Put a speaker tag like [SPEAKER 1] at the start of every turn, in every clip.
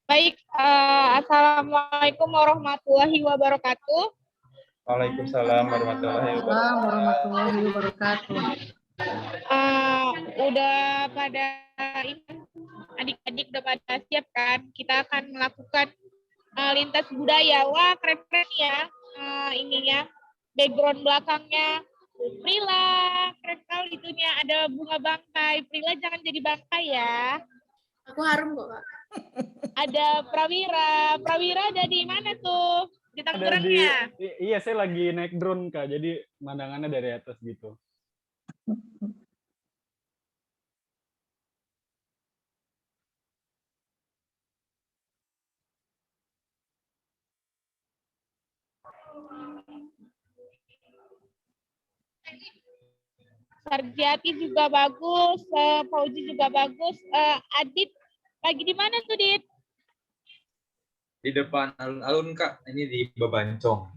[SPEAKER 1] Baik, Assalamualaikum warahmatullahi wabarakatuh.
[SPEAKER 2] Waalaikumsalam warahmatullahi
[SPEAKER 3] wabarakatuh.
[SPEAKER 1] Udah pada adik-adik udah pada siap kan? Kita akan melakukan lintas budaya. Wah, keren-keren ya ininya, background belakangnya. Prila, keren sekali itunya, ada bunga bangkai. Prila jangan jadi bangkai ya.
[SPEAKER 3] Aku harum kok, Kak.
[SPEAKER 1] Ada Prawira. Prawira ada di mana tuh? Di Tangerangnya?
[SPEAKER 2] Iya, saya lagi naik drone, Kak. Jadi pemandangannya dari atas gitu.
[SPEAKER 1] Sarjati juga bagus, Fauzi juga bagus. Adit lagi di mana tuh, Dit?
[SPEAKER 4] Di depan alun-alun, Kak. Ini di Bebancong.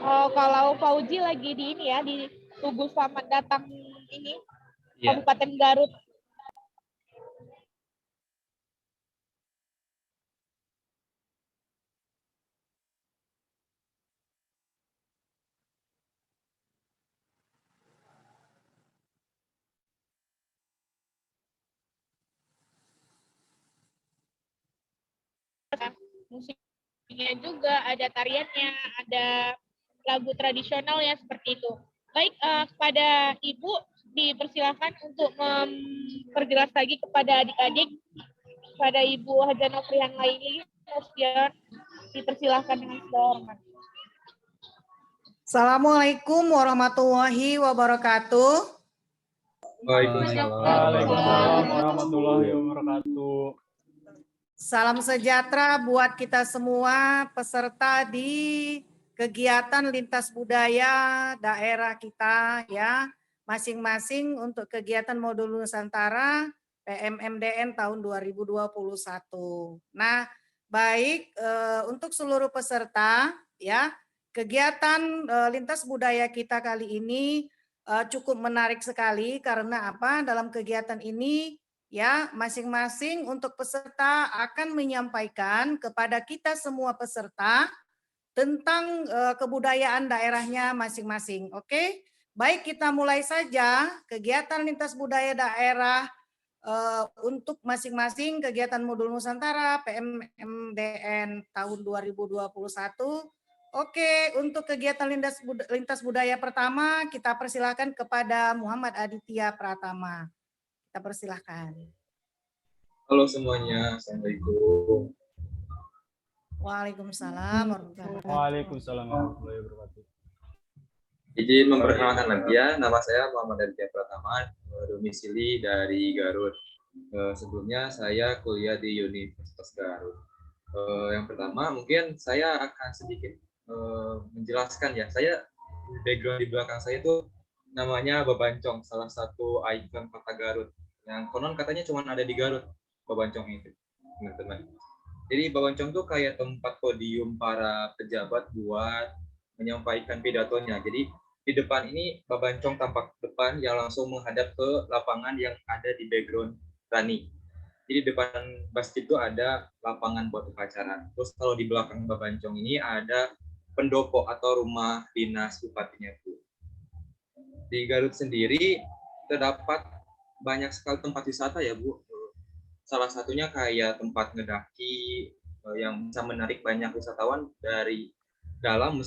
[SPEAKER 1] Oh, kalau Fauzi lagi di ini ya, di Tugu Selamat Datang ini,
[SPEAKER 4] Iya.
[SPEAKER 1] Kabupaten Garut. Musiknya juga, ada tariannya, ada lagu tradisional ya seperti itu. Baik, kepada Ibu dipersilakan untuk memperjelas lagi kepada adik-adik, kepada Ibu Haja Nofrihan Laili, dipersilakan dengan segala hormat.
[SPEAKER 3] Assalamualaikum warahmatullahi wabarakatuh.
[SPEAKER 2] Waalaikumsalam warahmatullahi wabarakatuh.
[SPEAKER 3] Salam sejahtera buat kita semua peserta di kegiatan lintas budaya daerah kita ya, masing-masing untuk kegiatan modul Nusantara PMMDN tahun 2021. Nah, baik untuk seluruh peserta ya, kegiatan lintas budaya kita kali ini cukup menarik sekali karena apa? Dalam kegiatan ini ya, masing-masing untuk peserta akan menyampaikan kepada kita semua peserta tentang kebudayaan daerahnya masing-masing. Oke, baik kita mulai saja kegiatan lintas budaya daerah untuk masing-masing kegiatan modul Nusantara PMMDN tahun 2021. Oke, untuk kegiatan lintas budaya pertama kita persilahkan kepada Muhammad Aditya Pratama. Kita persilahkan.
[SPEAKER 4] Halo semuanya, Assalamualaikum.
[SPEAKER 3] Waalaikumsalam.
[SPEAKER 2] Waalaikumsalam warahmatullahi wabarakatuh.
[SPEAKER 4] Izin memperkenalkan lagi ya, nama saya Muhammad Aditya Pratama, domisili dari Garut. Sebelumnya saya kuliah di Universitas Garut. Yang pertama mungkin saya akan sedikit menjelaskan ya, saya background di belakang saya itu namanya Bebancong, salah satu ikon kota Garut. Yang konon katanya cuma ada di Garut, Bebancong itu, teman-teman. Jadi Bebancong tuh kayak tempat podium para pejabat buat menyampaikan pidatonya. Jadi di depan ini Bebancong tampak depan yang langsung menghadap ke lapangan yang ada di background Rani. Jadi di depan basket itu ada lapangan buat upacara. Terus kalau di belakang Bebancong ini ada pendopo atau rumah dinas bupatinya itu. Di Garut sendiri terdapat banyak sekali tempat wisata ya Bu. Salah satunya kayak tempat ngedaki yang bisa menarik banyak wisatawan dari dalam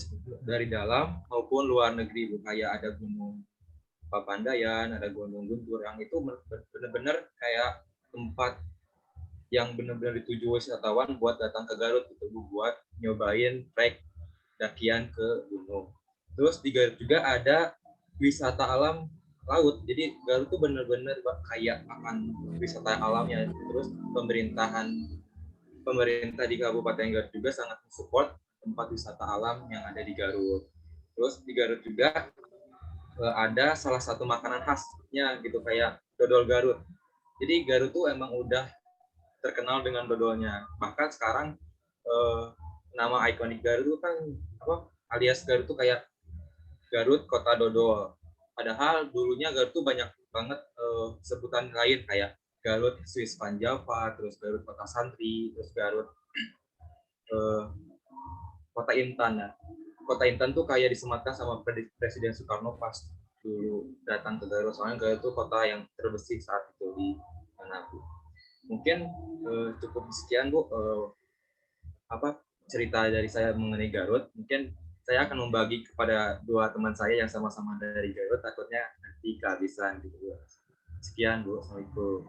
[SPEAKER 4] maupun luar negeri Bu. Kayak ada Gunung Papandayan, ada Gunung Guntur yang itu benar-benar kayak tempat yang benar-benar dituju wisatawan buat datang ke Garut gitu Bu, buat nyobain trek dakian ke gunung. Terus di Garut juga ada wisata alam laut. Jadi Garut tuh benar-benar kayak akan wisata alamnya. Terus pemerintah di Kabupaten Garut juga sangat mensupport tempat wisata alam yang ada di Garut. Terus di Garut juga ada salah satu makanan khasnya gitu kayak dodol Garut. Jadi Garut tuh emang udah terkenal dengan dodolnya. Bahkan sekarang nama ikonik Garut itu kan alias Garut tuh kayak Garut Kota Dodol. Padahal dulunya Garut tuh banyak banget sebutan lain kayak Garut Swiss Van Java, terus Garut Kota Santri, terus Garut eh, Kota Intan. Nah, Kota Intan tuh kayak disematkan sama Presiden Soekarno pas dulu datang ke Garut. Soalnya Garut itu kota yang terbersih saat itu di Manado. Mungkin cukup sekian Bu apa cerita dari saya mengenai Garut. Mungkin saya akan membagi kepada dua teman saya yang sama-sama dari Garut. Takutnya nanti kehabisan gitu. Sekian Bu. Assalamualaikum.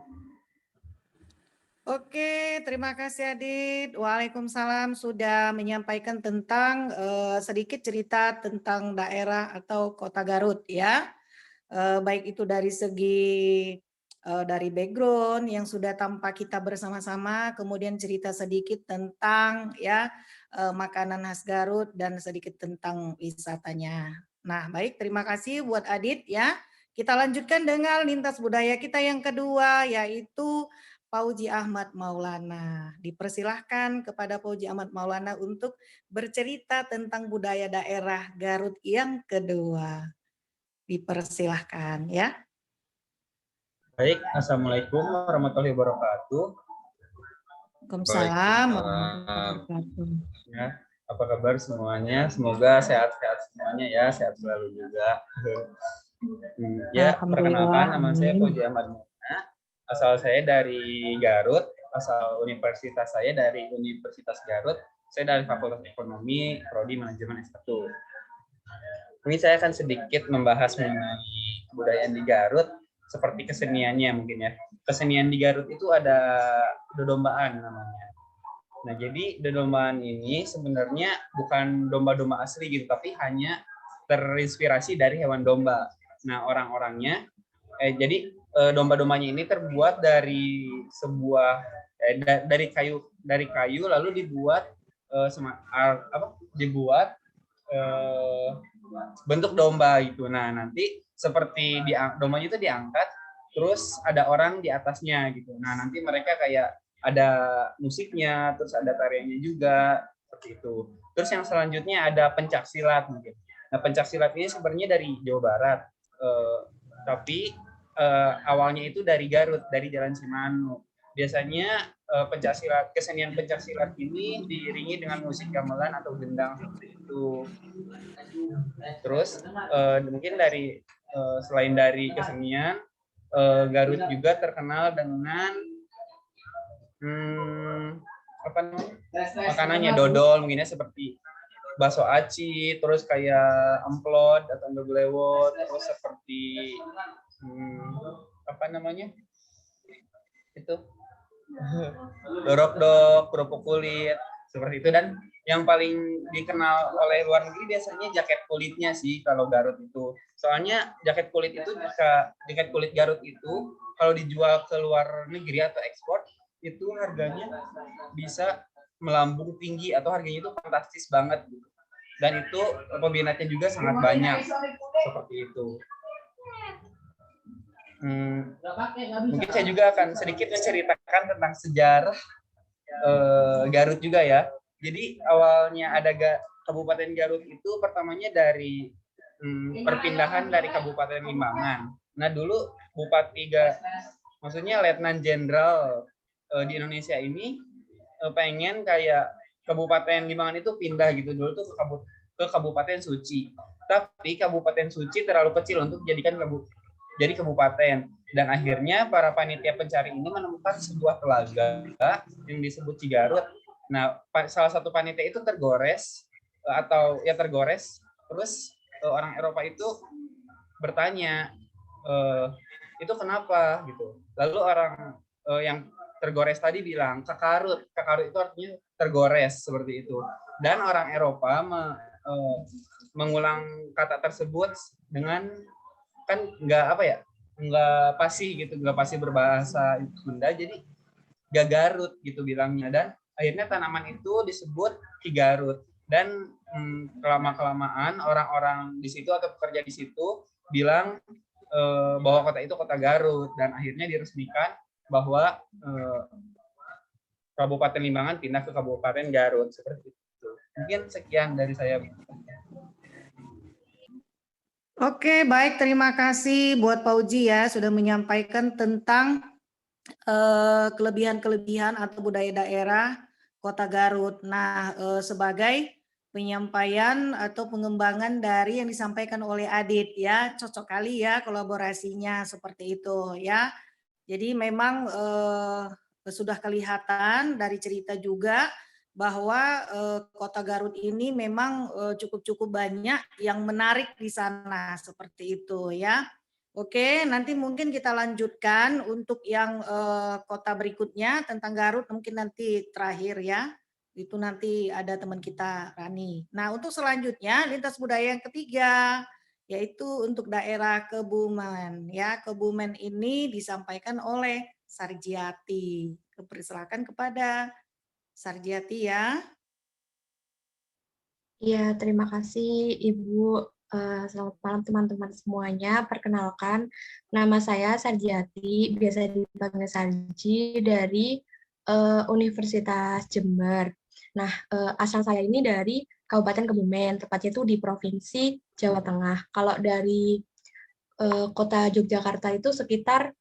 [SPEAKER 3] Oke, terima kasih Adit. Waalaikumsalam sudah menyampaikan tentang sedikit cerita tentang daerah atau kota Garut ya. Baik itu dari segi dari background yang sudah tampak kita bersama-sama, kemudian cerita sedikit tentang ya makanan khas Garut dan sedikit tentang wisatanya. Nah, baik, terima kasih buat Adit ya. Kita lanjutkan dengan lintas budaya kita yang kedua, yaitu Pauji Ahmad Maulana. Dipersilahkan kepada Pauji Ahmad Maulana untuk bercerita tentang budaya daerah Garut yang kedua. Dipersilahkan ya.
[SPEAKER 5] Baik, Assalamualaikum warahmatullahi wabarakatuh.
[SPEAKER 3] Waalaikumsalam.
[SPEAKER 5] Ya, apa kabar semuanya? Semoga sehat-sehat semuanya ya, sehat selalu juga. Ya, perkenalkan nama saya Pauji Ahmad Maulana. Asal saya dari Garut, asal universitas saya dari Universitas Garut. Saya dari Fakultas Ekonomi, Prodi Manajemen S1. Ini saya akan sedikit membahas mengenai kebudayaan di Garut, seperti keseniannya mungkin ya. Kesenian di Garut itu ada dodombaan namanya. Nah, jadi dodombaan ini sebenarnya bukan domba-domba asli gitu, tapi hanya terinspirasi dari hewan domba. Nah, orang-orangnya, jadi domba-dombanya ini terbuat dari sebuah dari kayu lalu dibuat bentuk domba gitu. Nah, nanti seperti dombanya itu diangkat, terus ada orang di atasnya gitu. Nah, nanti mereka kayak ada musiknya, terus ada tariannya juga seperti itu. Terus yang selanjutnya ada pencak silat mungkin. Nah, pencak silat ini sebenarnya dari Jawa Barat, tapi awalnya itu dari Garut, dari Jalan Simanu. Biasanya kesenian pencak silat ini diiringi dengan musik gamelan atau gendang seperti itu. Terus mungkin selain dari kesenian, Garut juga terkenal dengan makanannya dodol, mungkinnya seperti bakso aci, terus kayak amplot atau ndoglewo, terus seperti itu dorok-dok, kerupuk kulit seperti itu. Dan yang paling dikenal oleh luar negeri biasanya jaket kulitnya sih kalau Garut itu. Soalnya jaket kulit Garut itu kalau dijual ke luar negeri atau ekspor itu harganya bisa melambung tinggi atau harganya itu fantastis banget gitu. Dan itu peminatnya juga sangat banyak seperti itu. Mungkin saya juga akan sedikit menceritakan tentang sejarah Garut juga ya. Jadi awalnya ada Kabupaten Garut itu pertamanya dari perpindahan dari Kabupaten Limbangan. Nah, dulu maksudnya Letnan Jenderal di Indonesia ini pengen kayak Kabupaten Limbangan itu pindah gitu dulu tuh ke Kabupaten Suci. Tapi Kabupaten Suci terlalu kecil untuk jadi kabupaten. Dan akhirnya para panitia pencari ini menemukan sebuah telaga yang disebut Cigarut. Nah, salah satu panitia itu tergores. Terus orang Eropa itu bertanya, itu kenapa gitu. Lalu orang yang tergores tadi bilang kekarut. Kekarut itu artinya tergores seperti itu. Dan orang Eropa mengulang kata tersebut dengan kan nggak pasti gitu, nggak pasti berbahasa Sunda, jadi gak Garut gitu bilangnya. Dan akhirnya tanaman itu disebut Ki Garut. Dan kelama-kelamaan orang-orang di situ atau pekerja di situ bilang bahwa kota itu kota Garut, dan akhirnya diresmikan bahwa Kabupaten Limbangan pindah ke Kabupaten Garut seperti itu. Mungkin sekian dari saya.
[SPEAKER 3] Oke, baik, terima kasih buat Pak Uji ya sudah menyampaikan tentang kelebihan-kelebihan atau budaya daerah Kota Garut. Nah, sebagai penyampaian atau pengembangan dari yang disampaikan oleh Adit ya, cocok kali ya kolaborasinya seperti itu ya. Jadi memang sudah kelihatan dari cerita juga bahwa Kota Garut ini memang cukup-cukup banyak yang menarik di sana seperti itu ya. Oke, nanti mungkin kita lanjutkan untuk yang kota berikutnya tentang Garut mungkin nanti terakhir ya. Itu nanti ada teman kita Rani. Nah, untuk selanjutnya lintas budaya yang ketiga yaitu untuk daerah Kebumen ya. Kebumen ini disampaikan oleh Sarjiati. Persilakan kepada Sarjiati ya.
[SPEAKER 6] Iya, terima kasih Ibu. Selamat malam teman-teman semuanya. Perkenalkan, nama saya Sarjiati, biasa dipanggil Sarji dari Universitas Jember. Nah, asal saya ini dari Kabupaten Kebumen, tepatnya itu di Provinsi Jawa Tengah. Kalau dari kota Yogyakarta itu sekitar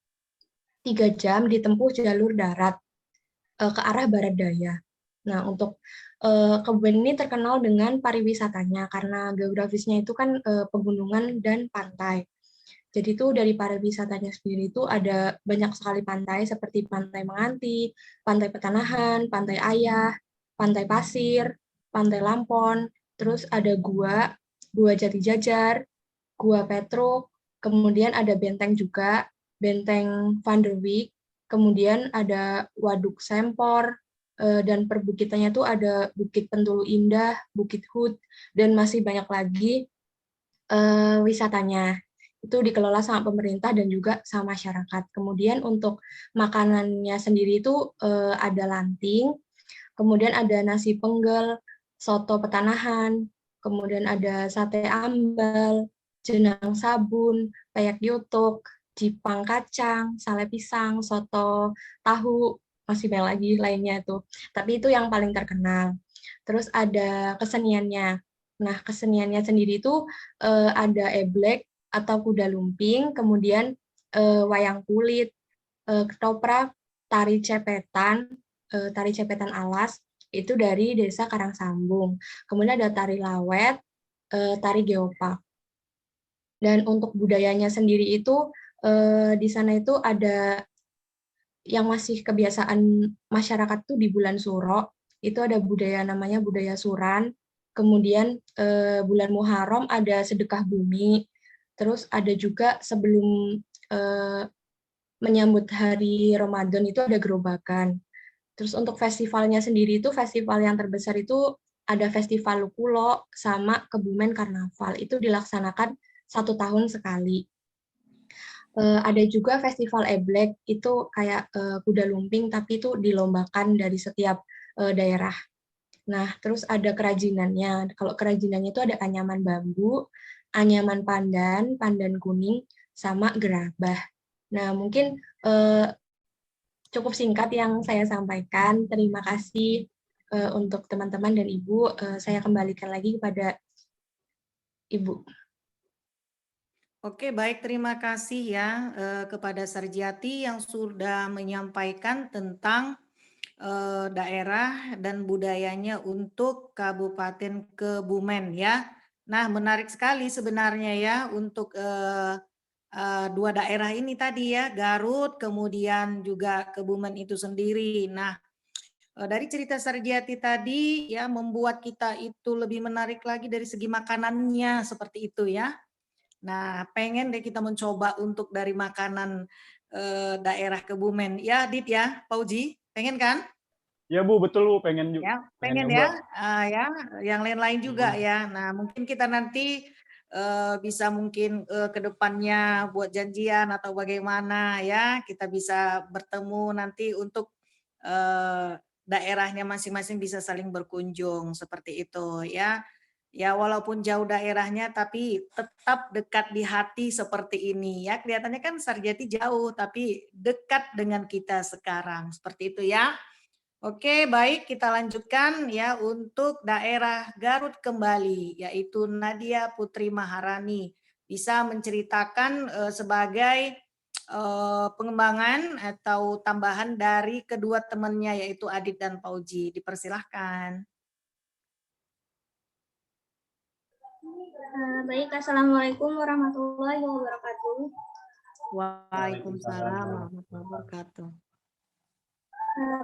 [SPEAKER 6] 3 jam ditempuh jalur darat ke arah barat daya. Nah, untuk Kebumen ini terkenal dengan pariwisatanya karena geografisnya itu kan pegunungan dan pantai. Jadi itu dari pariwisatanya sendiri itu ada banyak sekali pantai seperti Pantai Menganti, Pantai Petanahan, Pantai Ayah, Pantai Pasir, Pantai Lampon, terus ada Gua Jati Jajar, Gua Petruk, kemudian ada benteng juga, Benteng Van der Wijk, kemudian ada Waduk Sempor, dan perbukitannya tuh ada Bukit Pentulu Indah, Bukit Hut, dan masih banyak lagi wisatanya. Itu dikelola sama pemerintah dan juga sama masyarakat. Kemudian untuk makanannya sendiri itu ada lanting, kemudian ada nasi penggel, soto petanahan, kemudian ada sate ambal, jenang sabun, peyek yotok, jipang kacang, sale pisang, soto tahu, masih banyak lagi lainnya itu. Tapi itu yang paling terkenal. Terus ada keseniannya. Nah, keseniannya sendiri itu ada eblek atau kuda lumping, kemudian wayang kulit, ketoprak, tari cepetan alas, itu dari Desa Karangsambung. Kemudian ada tari lawet, tari geopark. Dan untuk budayanya sendiri itu di sana itu ada yang masih kebiasaan masyarakat tuh di bulan Suro, itu ada budaya namanya budaya Suran, kemudian bulan Muharram ada sedekah bumi, terus ada juga sebelum menyambut hari Ramadan itu ada gerobakan. Terus untuk festivalnya sendiri itu festival yang terbesar itu ada Festival Lukulo sama Kebumen Karnaval, itu dilaksanakan 1 tahun sekali. Ada juga festival eblek, itu kayak kuda lumping tapi itu dilombakan dari setiap daerah. Nah, terus ada kerajinannya. Kalau kerajinannya itu ada anyaman bambu, anyaman pandan, pandan kuning, sama gerabah. Nah, mungkin cukup singkat yang saya sampaikan. Terima kasih untuk teman-teman dan Ibu. Saya kembalikan lagi kepada Ibu.
[SPEAKER 3] Oke, baik, terima kasih ya kepada Sarjiati yang sudah menyampaikan tentang daerah dan budayanya untuk Kabupaten Kebumen ya. Nah, menarik sekali sebenarnya ya untuk dua daerah ini tadi ya, Garut kemudian juga Kebumen itu sendiri. Nah, dari cerita Sarjiati tadi ya membuat kita itu lebih menarik lagi dari segi makanannya seperti itu ya. Nah, pengen deh kita mencoba untuk dari makanan daerah Kebumen. Ya, Dit ya, Pak Uji, pengen kan?
[SPEAKER 2] Ya Bu, betul Bu, pengen juga.
[SPEAKER 3] Ya, pengen
[SPEAKER 2] nyoba.
[SPEAKER 3] ya. Ya, yang lain-lain juga ya. Nah, mungkin kita nanti bisa mungkin ke depannya buat janjian atau bagaimana ya. Kita bisa bertemu nanti untuk daerahnya masing-masing bisa saling berkunjung seperti itu ya. Ya walaupun jauh daerahnya tapi tetap dekat di hati seperti ini ya. Kelihatannya kan Sarjati jauh tapi dekat dengan kita sekarang. Seperti itu ya. Oke, baik kita lanjutkan ya untuk daerah Garut kembali yaitu Nadia Putri Maharani bisa menceritakan sebagai pengembangan atau tambahan dari kedua temannya yaitu Adit dan Fauzi. Dipersilahkan.
[SPEAKER 7] Baik, Assalamualaikum warahmatullahi wabarakatuh.
[SPEAKER 3] Waalaikumsalam warahmatullahi wabarakatuh.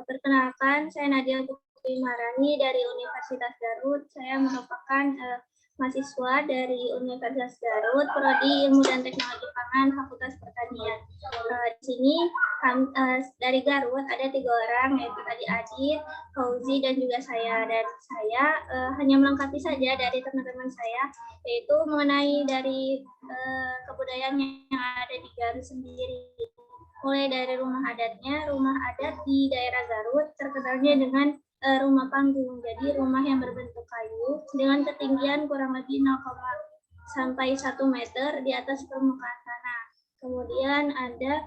[SPEAKER 7] Perkenalkan, saya Nadia Putri Marani dari Universitas Garut. Saya merupakan mahasiswa dari Universitas Garut, Prodi Ilmu dan Teknologi Pangan, Fakultas Pertanian. Di sini dari Garut ada 3 orang, yaitu tadi Adit, Fauzi, dan juga saya. Dan saya hanya melengkapi saja dari teman-teman saya, yaitu mengenai dari kebudayaan yang ada di Garut sendiri. Mulai dari rumah adatnya, rumah adat di daerah Garut terkenalnya dengan rumah panggung. Jadi rumah yang berbentuk kayu dengan ketinggian kurang lebih 0, sampai 1 meter di atas permukaan tanah. Kemudian ada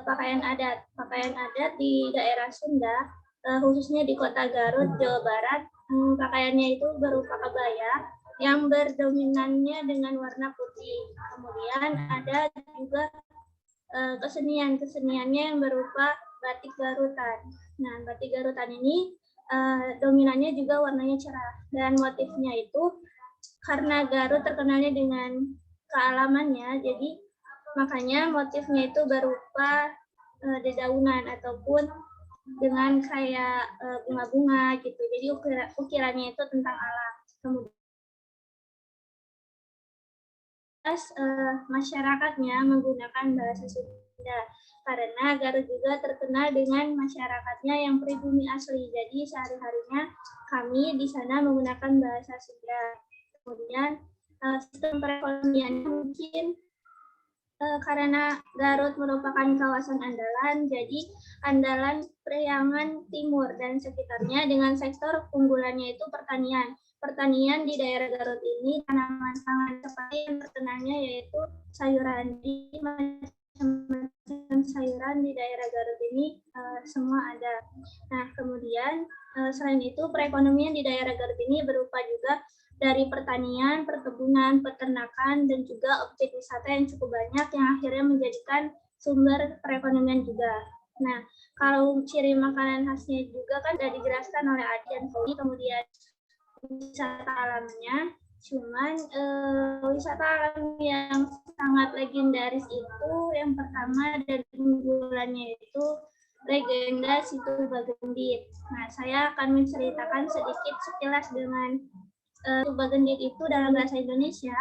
[SPEAKER 7] pakaian adat. Pakaian adat di daerah Sunda, khususnya di kota Garut, Jawa Barat, pakaiannya itu berupa kebaya yang berdominannya dengan warna putih. Kemudian ada juga keseniannya yang berupa batik Garutan. Nah, batik Garutan ini dominannya juga warnanya cerah, dan motifnya itu karena Garut terkenalnya dengan kealamannya, jadi makanya motifnya itu berupa dedaunan ataupun dengan kayak bunga-bunga gitu. Jadi ukirannya itu tentang alam. Kemudian masyarakatnya menggunakan bahasa Sunda karena Garut juga terkenal dengan masyarakatnya yang pribumi asli. Jadi sehari-harinya kami di sana menggunakan bahasa Sunda. Kemudian sistem perekonomian mungkin karena Garut merupakan kawasan andalan, jadi andalan Priangan Timur dan sekitarnya dengan sektor unggulannya itu pertanian. Pertanian di daerah Garut ini tanaman pangan seperti yang terkenalnya yaitu sayuran. Di macam sayuran di daerah Garut ini semua ada. Nah, kemudian selain itu perekonomian di daerah Garut ini berupa juga dari pertanian, perkebunan, peternakan, dan juga objek wisata yang cukup banyak yang akhirnya menjadikan sumber perekonomian juga. Nah, kalau ciri makanan khasnya juga kan sudah dijelaskan oleh Adi dan Fauzi, kemudian wisata alamnya, cuman wisata alam yang sangat legendaris itu yang pertama dari unggulannya itu legenda Situ Bagendit. Nah, saya akan menceritakan sedikit sekilas dengan Situ Bagendit itu dalam bahasa Indonesia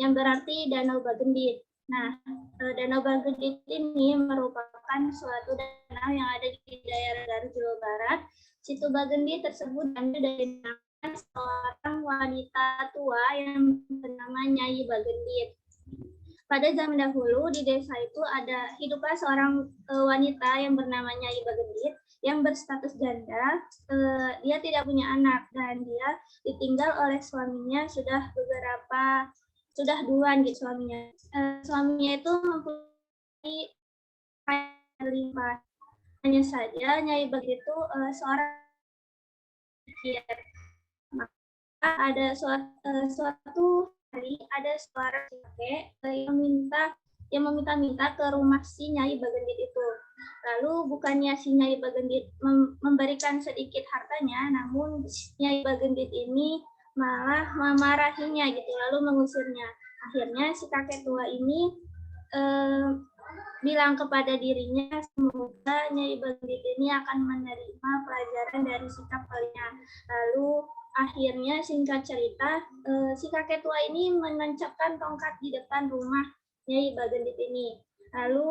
[SPEAKER 7] yang berarti Danau Bagendit. Nah, Danau Bagendit ini merupakan suatu danau yang ada di daerah Garut, Jawa Barat. Situ Bagendit tersebut diambil dari seorang wanita tua yang bernama Nyai Bagendit. Pada zaman dahulu di desa itu hiduplah seorang wanita yang bernama Nyai Bagendit yang berstatus janda. Dia tidak punya anak dan dia ditinggal oleh suaminya sudah duluan gitu suaminya. Suaminya itu mempunyai limpah. Hanya saja Nyai Bagendit itu seorang ada suatu hari ada seorang kakek yang meminta ke rumah si Nyai Bagendit itu. Lalu bukannya si Nyai Bagendit memberikan sedikit hartanya, namun Nyai Bagendit ini malah memarahinya gitu, lalu mengusirnya. Akhirnya si kakek tua ini bilang kepada dirinya semoga Nyai Bagendit ini akan menerima pelajaran dari sikap kalinya. Lalu akhirnya singkat cerita si kakek tua ini menancapkan tongkat di depan rumah Nyai Bagendit ini. Lalu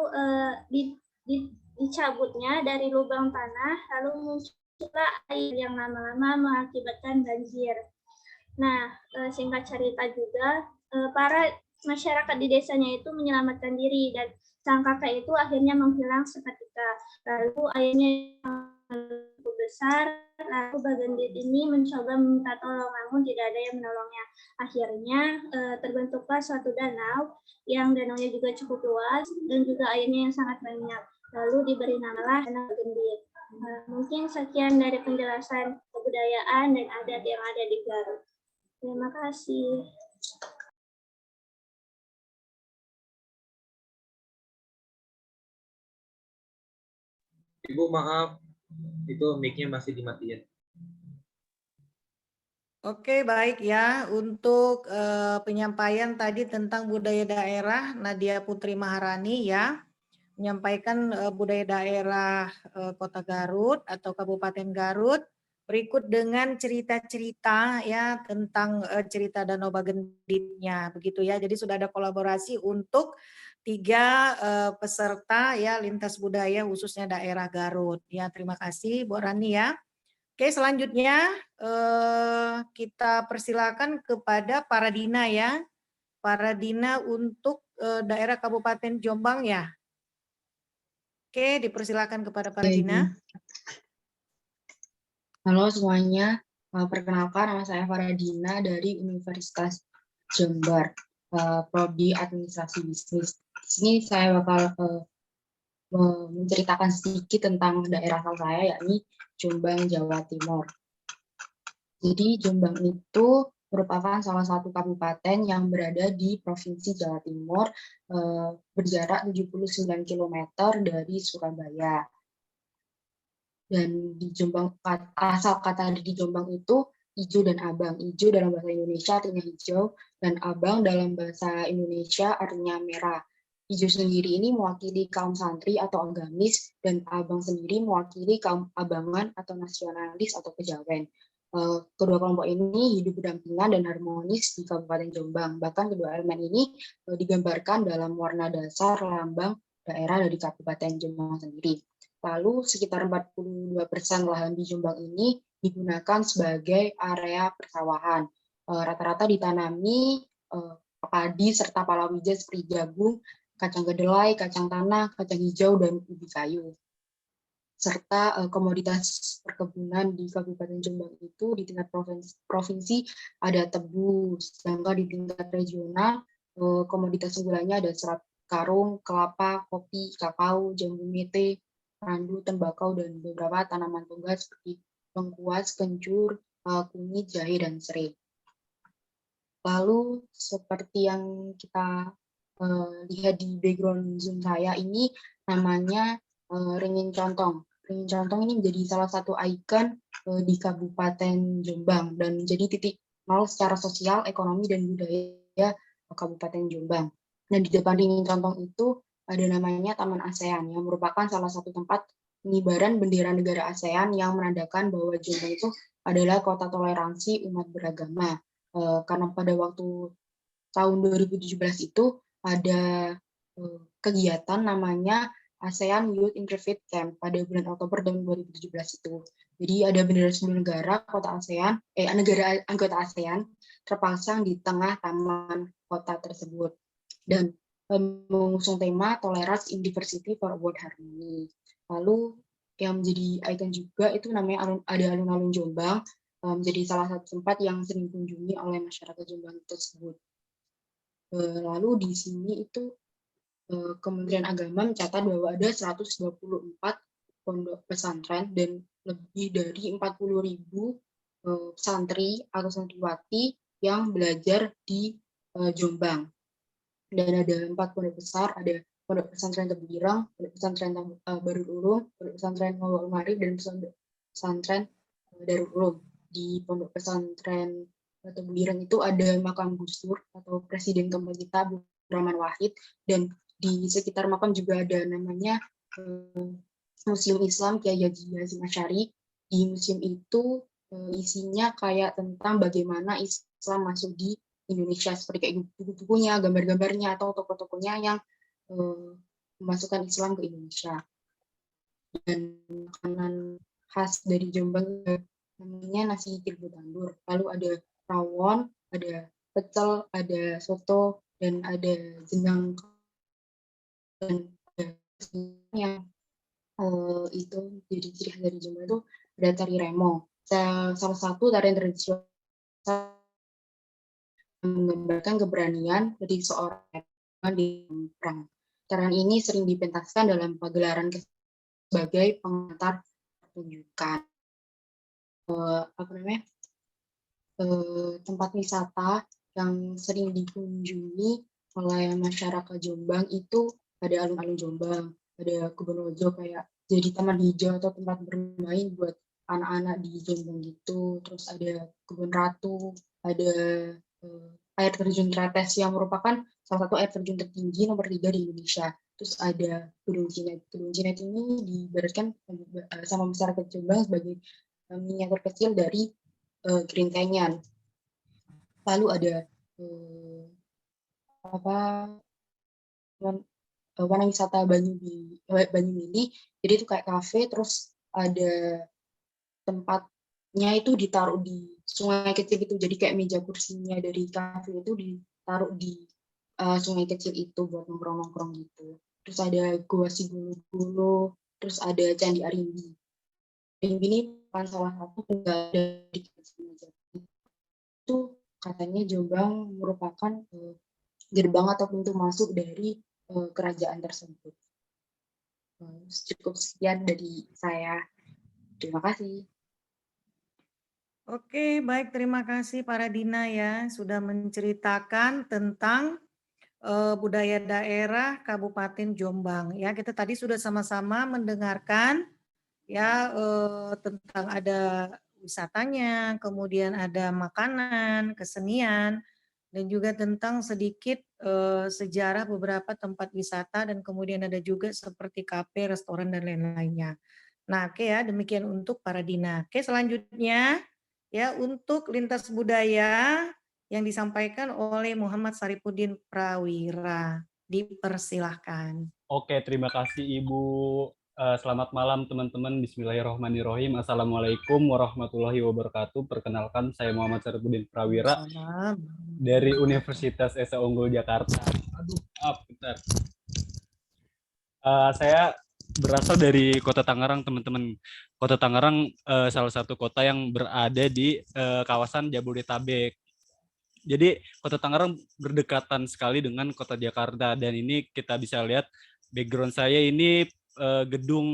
[SPEAKER 7] dicabutnya dari lubang tanah, lalu muncullah air yang lama-lama mengakibatkan banjir. Nah, singkat cerita juga para masyarakat di desanya itu menyelamatkan diri dan sang kakek itu akhirnya menghilang seketika. Lalu airnya cukup besar, lalu Bagendit ini mencoba meminta tolong, namun tidak ada yang menolongnya. Akhirnya terbentuklah suatu danau, yang danaunya juga cukup luas dan juga airnya yang sangat banyak. Lalu diberi namalah Danau Bagendit. Mungkin sekian dari penjelasan kebudayaan dan adat yang ada di Garut. Terima kasih.
[SPEAKER 4] Ibu maaf, itu mic-nya masih dimatiin.
[SPEAKER 3] Oke, baik ya. Untuk penyampaian tadi tentang budaya daerah, Nadia Putri Maharani ya, menyampaikan budaya daerah Kota Garut atau Kabupaten Garut. Berikut dengan cerita-cerita ya tentang cerita Danau Bagenditnya, begitu ya. Jadi sudah ada kolaborasi untuk 3 peserta ya lintas budaya khususnya daerah Garut. Ya, terima kasih Bu Rani ya. Oke, selanjutnya kita persilakan kepada Paradina ya. Paradina untuk daerah Kabupaten Jombang ya. Oke, dipersilakan kepada Paradina.
[SPEAKER 6] Halo semuanya, perkenalkan nama saya Faradina dari Universitas Jember, Prodi Administrasi Bisnis. Di sini saya bakal menceritakan sedikit tentang daerah asal saya, yakni Jombang, Jawa Timur. Jadi Jombang itu merupakan salah satu kabupaten yang berada di Provinsi Jawa Timur, berjarak 79 km dari Surabaya. Dan di Jombang, asal kata di Jombang itu hijau dan abang. Hijau dalam bahasa Indonesia artinya hijau, dan abang dalam bahasa Indonesia artinya merah. Hijau sendiri ini mewakili kaum santri atau agamis, dan abang sendiri mewakili kaum abangan atau nasionalis atau kejawen. Kedua kelompok ini hidup berdampingan dan harmonis di Kabupaten Jombang. Bahkan kedua elemen ini digambarkan dalam warna dasar lambang daerah dari Kabupaten Jombang sendiri. Lalu sekitar 42% lahan di Jombang ini digunakan sebagai area persawahan. Rata-rata ditanami padi serta palawija seperti jagung, kacang kedelai, kacang tanah, kacang hijau, dan ubi kayu. Serta komoditas perkebunan di Kabupaten Jombang itu di tingkat provinsi ada tebu, sedangkan di tingkat regional komoditas unggulannya ada serat karung, kelapa, kopi, kakao, jambu mete, randu, tembakau, dan beberapa tanaman tunggal seperti lengkuas, kencur, kunyit, jahe, dan serai. Lalu seperti yang kita lihat di background Zoom saya ini, namanya Ringin Contong. Ringin Contong ini menjadi salah satu ikon di Kabupaten Jombang dan menjadi titik nol secara sosial, ekonomi, dan budaya Kabupaten Jombang. Dan di depan Ringin Contong itu ada namanya Taman ASEAN yang merupakan salah satu tempat pengibaran bendera negara ASEAN yang menandakan bahwa Jombang itu adalah kota toleransi umat beragama. Karena pada waktu tahun 2017 itu ada kegiatan namanya ASEAN Youth Interfaith Camp pada bulan Oktober tahun 2017 itu. Jadi ada bendera 10 negara negara anggota ASEAN terpasang di tengah taman kota tersebut dan mengusung tema Tolerance in Diversity for World Harmony. Lalu yang menjadi ikon juga itu namanya ada alun-alun Jombang, menjadi salah satu tempat yang sering dikunjungi oleh masyarakat Jombang tersebut. Lalu di sini itu Kementerian Agama mencatat bahwa ada 124 pondok pesantren dan lebih dari 40.000 santri atau santriwati yang belajar di Jombang. Dan ada 4 pondok besar, ada Pondok Pesantren Tebuireng, Pondok Pesantren Darul Ulum, Pondok Pesantren Mawal Marif, dan Pesantren Darul Ulum. Di Pondok Pesantren Tebuireng itu ada makam Gus Dur atau Presiden keempat kita Abdurrahman Wahid, dan di sekitar makam juga ada namanya Museum Islam Kiai Haji Hasyim Asy'ari. Di museum itu isinya kayak tentang bagaimana Islam masuk di Indonesia, seperti kayak buku-bukunya, gambar-gambarnya, atau tokoh-tokohnya yang memasukkan Islam ke Indonesia. Dan makanan khas dari Jombang namanya nasi tirbu tandur. Lalu ada rawon, ada pecel, ada soto, dan ada jenang, dan yang itu jadi ciri khas dari Jombang itu ada tari remo. Salah satu tarian tradisional menggambarkan keberanian dari seorang di perang. Tarian ini sering dipentaskan dalam pagelaran sebagai pengantar pertunjukan. Tempat wisata yang sering dikunjungi oleh masyarakat Jombang itu ada alun-alun Jombang, ada kebun ojo kayak jadi taman hijau atau tempat bermain buat anak-anak di Jombang gitu. Terus ada kebun ratu, ada air terjun Tretes yang merupakan salah satu air terjun tertinggi nomor 3 di Indonesia. Terus ada Gunung Cinet. Gunung Cinet ini diibaratkan sama masyarakat Jombang sebagai miniatur kecil dari Green Canyon. Lalu ada warna wisata Banyumili. Jadi itu kayak kafe, terus ada tempatnya itu ditaruh di sungai kecil itu. Jadi kayak meja kursinya dari kafe itu ditaruh di sungai kecil itu buat nongkrong-nongkrong gitu. Terus ada Gua Sigulu, terus ada Candi Arimbi. Arimbi ini kan salah satu penggala dari itu, katanya Jombang merupakan gerbang atau pintu masuk dari kerajaan tersebut. Cukup sekian dari saya. Terima kasih.
[SPEAKER 3] Oke, baik, terima kasih para Dina ya sudah menceritakan tentang budaya daerah Kabupaten Jombang ya. Kita tadi sudah sama-sama mendengarkan ya tentang ada wisatanya, kemudian ada makanan, kesenian, dan juga tentang sedikit sejarah beberapa tempat wisata, dan kemudian ada juga seperti kafe, restoran, dan lain-lainnya. Nah, oke ya, demikian untuk para Dina. Oke, selanjutnya ya untuk lintas budaya yang disampaikan oleh Muhammad Saripudin Prawira. Dipersilahkan.
[SPEAKER 2] Oke, terima kasih Ibu. Selamat malam teman-teman. Bismillahirrahmanirrahim. Assalamualaikum warahmatullahi wabarakatuh. Perkenalkan, saya Muhammad Saripudin Prawira dari Universitas Esa Unggul Jakarta. Bentar. Saya berasal dari Kota Tangerang, teman-teman. Kota Tangerang salah satu kota yang berada di kawasan Jabodetabek. Jadi Kota Tangerang berdekatan sekali dengan Kota Jakarta, dan ini kita bisa lihat background saya ini gedung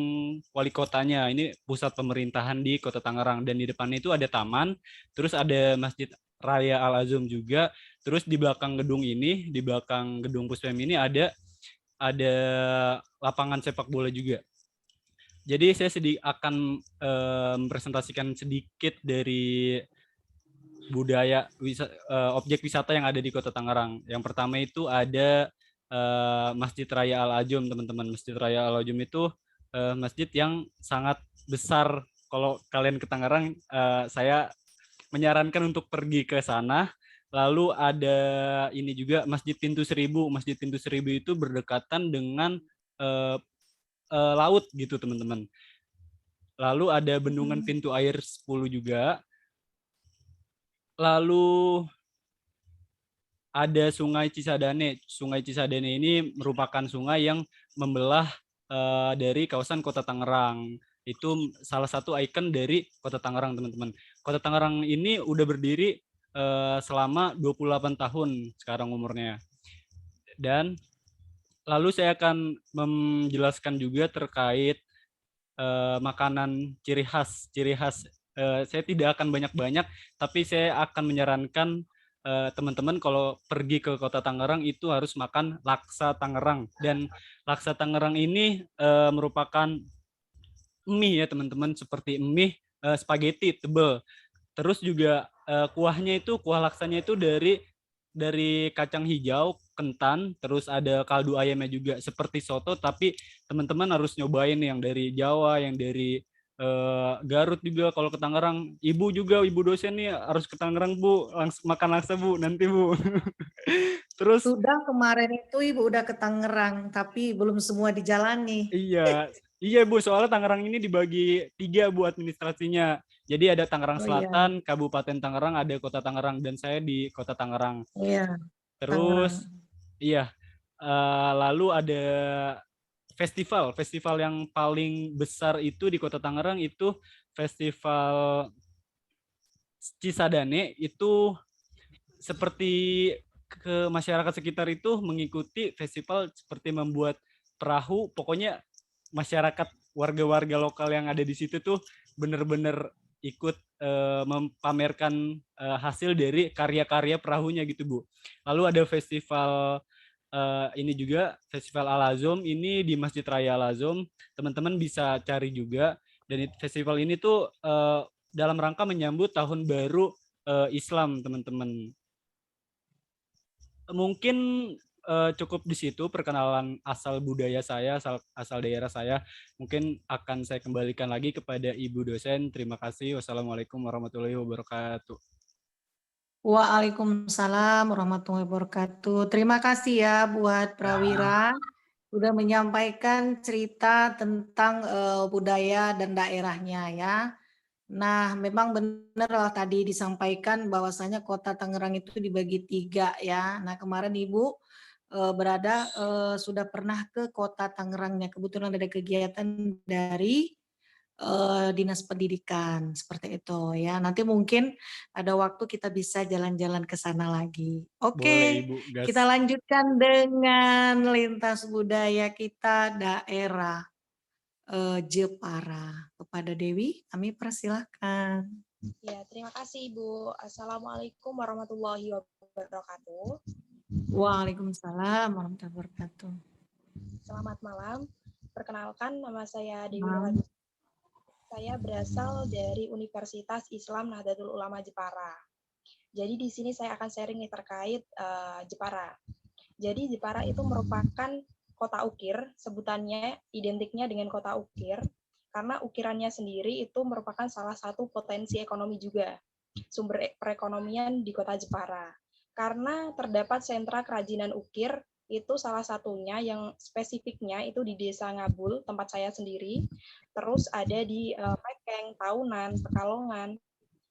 [SPEAKER 2] wali kotanya, ini pusat pemerintahan di Kota Tangerang, dan di depannya itu ada taman, terus ada Masjid Raya Al Azum juga, terus di belakang gedung ini, di belakang gedung Puspem ini ada lapangan sepak bola juga. Jadi saya akan mempresentasikan sedikit dari budaya objek wisata yang ada di Kota Tangerang. Yang pertama itu ada Masjid Raya Al Azum, teman-teman. Masjid Raya Al Azum itu masjid yang sangat besar. Kalau kalian ke Tangerang, saya menyarankan untuk pergi ke sana. Lalu ada ini juga Masjid Pintu Seribu. Masjid Pintu Seribu itu berdekatan dengan laut gitu, teman-teman. Lalu ada Bendungan Pintu Air 10 juga. Lalu ada Sungai Cisadane. Sungai Cisadane ini merupakan sungai yang membelah dari kawasan Kota Tangerang. Itu salah satu ikon dari Kota Tangerang, teman-teman. Kota Tangerang ini udah berdiri selama 28 tahun sekarang umurnya. Dan lalu saya akan menjelaskan juga terkait makanan ciri khas. Saya tidak akan banyak-banyak, tapi saya akan menyarankan teman-teman kalau pergi ke Kota Tangerang itu harus makan laksa Tangerang. Dan laksa Tangerang ini merupakan mie ya teman-teman, seperti mie spaghetti tebal. Terus juga kuahnya itu, kuah laksanya itu dari kacang hijau, kentan, terus ada kaldu ayamnya juga seperti soto, tapi teman-teman harus nyobain yang dari Jawa, yang dari Garut juga. Kalau ke Tangerang, ibu dosen nih harus ke Tangerang Bu, makan laksa Bu nanti Bu. Terus
[SPEAKER 3] sudah kemarin itu Ibu udah ke Tangerang, tapi belum semua dijalani.
[SPEAKER 2] Iya Bu, soalnya Tangerang ini dibagi 3 Bu administrasinya. Jadi ada Tangerang Selatan, Kabupaten Tangerang, ada Kota Tangerang, dan saya di Kota Tangerang.
[SPEAKER 3] Iya.
[SPEAKER 2] Terus lalu ada festival yang paling besar itu di Kota Tangerang itu Festival Cisadane. Itu seperti ke masyarakat sekitar itu mengikuti festival seperti membuat perahu. Pokoknya masyarakat, warga-warga lokal yang ada di situ tuh bener-bener ikut memamerkan hasil dari karya-karya perahunya gitu Bu. Lalu ada festival ini juga Festival Al-Azom ini di Masjid Raya Al-Azom. Teman-teman bisa cari juga. Dan festival ini tuh dalam rangka menyambut tahun baru Islam, teman-teman. Mungkin cukup di situ perkenalan asal budaya saya, asal daerah saya. Mungkin akan saya kembalikan lagi kepada Ibu dosen. Terima kasih. Wassalamualaikum warahmatullahi wabarakatuh.
[SPEAKER 3] Waalaikumsalam warahmatullahi wabarakatuh. Terima kasih ya buat Prawira sudah menyampaikan cerita tentang budaya dan daerahnya ya. Nah, memang benar lah tadi disampaikan bahwasanya Kota Tangerang itu dibagi 3 ya. Nah, kemarin Ibu berada sudah pernah ke Kota Tangerangnya. Kebetulan ada kegiatan dari Dinas Pendidikan seperti itu ya. Nanti mungkin ada waktu kita bisa jalan-jalan ke sana lagi.
[SPEAKER 2] Boleh
[SPEAKER 3] Oke,
[SPEAKER 2] Ibu, gas.
[SPEAKER 3] kita lanjutkan dengan lintas budaya kita daerah Jepara. Kepada Dewi, kami persilahkan.
[SPEAKER 6] Ya, terima kasih Ibu. Assalamualaikum warahmatullahi wabarakatuh.
[SPEAKER 3] Waalaikumsalam warahmatullahi wabarakatuh.
[SPEAKER 6] Selamat malam. Perkenalkan, nama saya Dewi Nurhadi. Saya berasal dari Universitas Islam Nahdlatul Ulama Jepara. Jadi di sini saya akan sharing nih terkait Jepara. Jadi Jepara itu merupakan kota ukir, sebutannya identiknya dengan kota ukir, karena ukirannya sendiri itu merupakan salah satu potensi ekonomi juga, sumber perekonomian di kota Jepara. Karena terdapat sentra kerajinan ukir, itu salah satunya yang spesifiknya itu di Desa Ngabul, tempat saya sendiri, terus ada di Mekeng, Taunan, Pekalongan.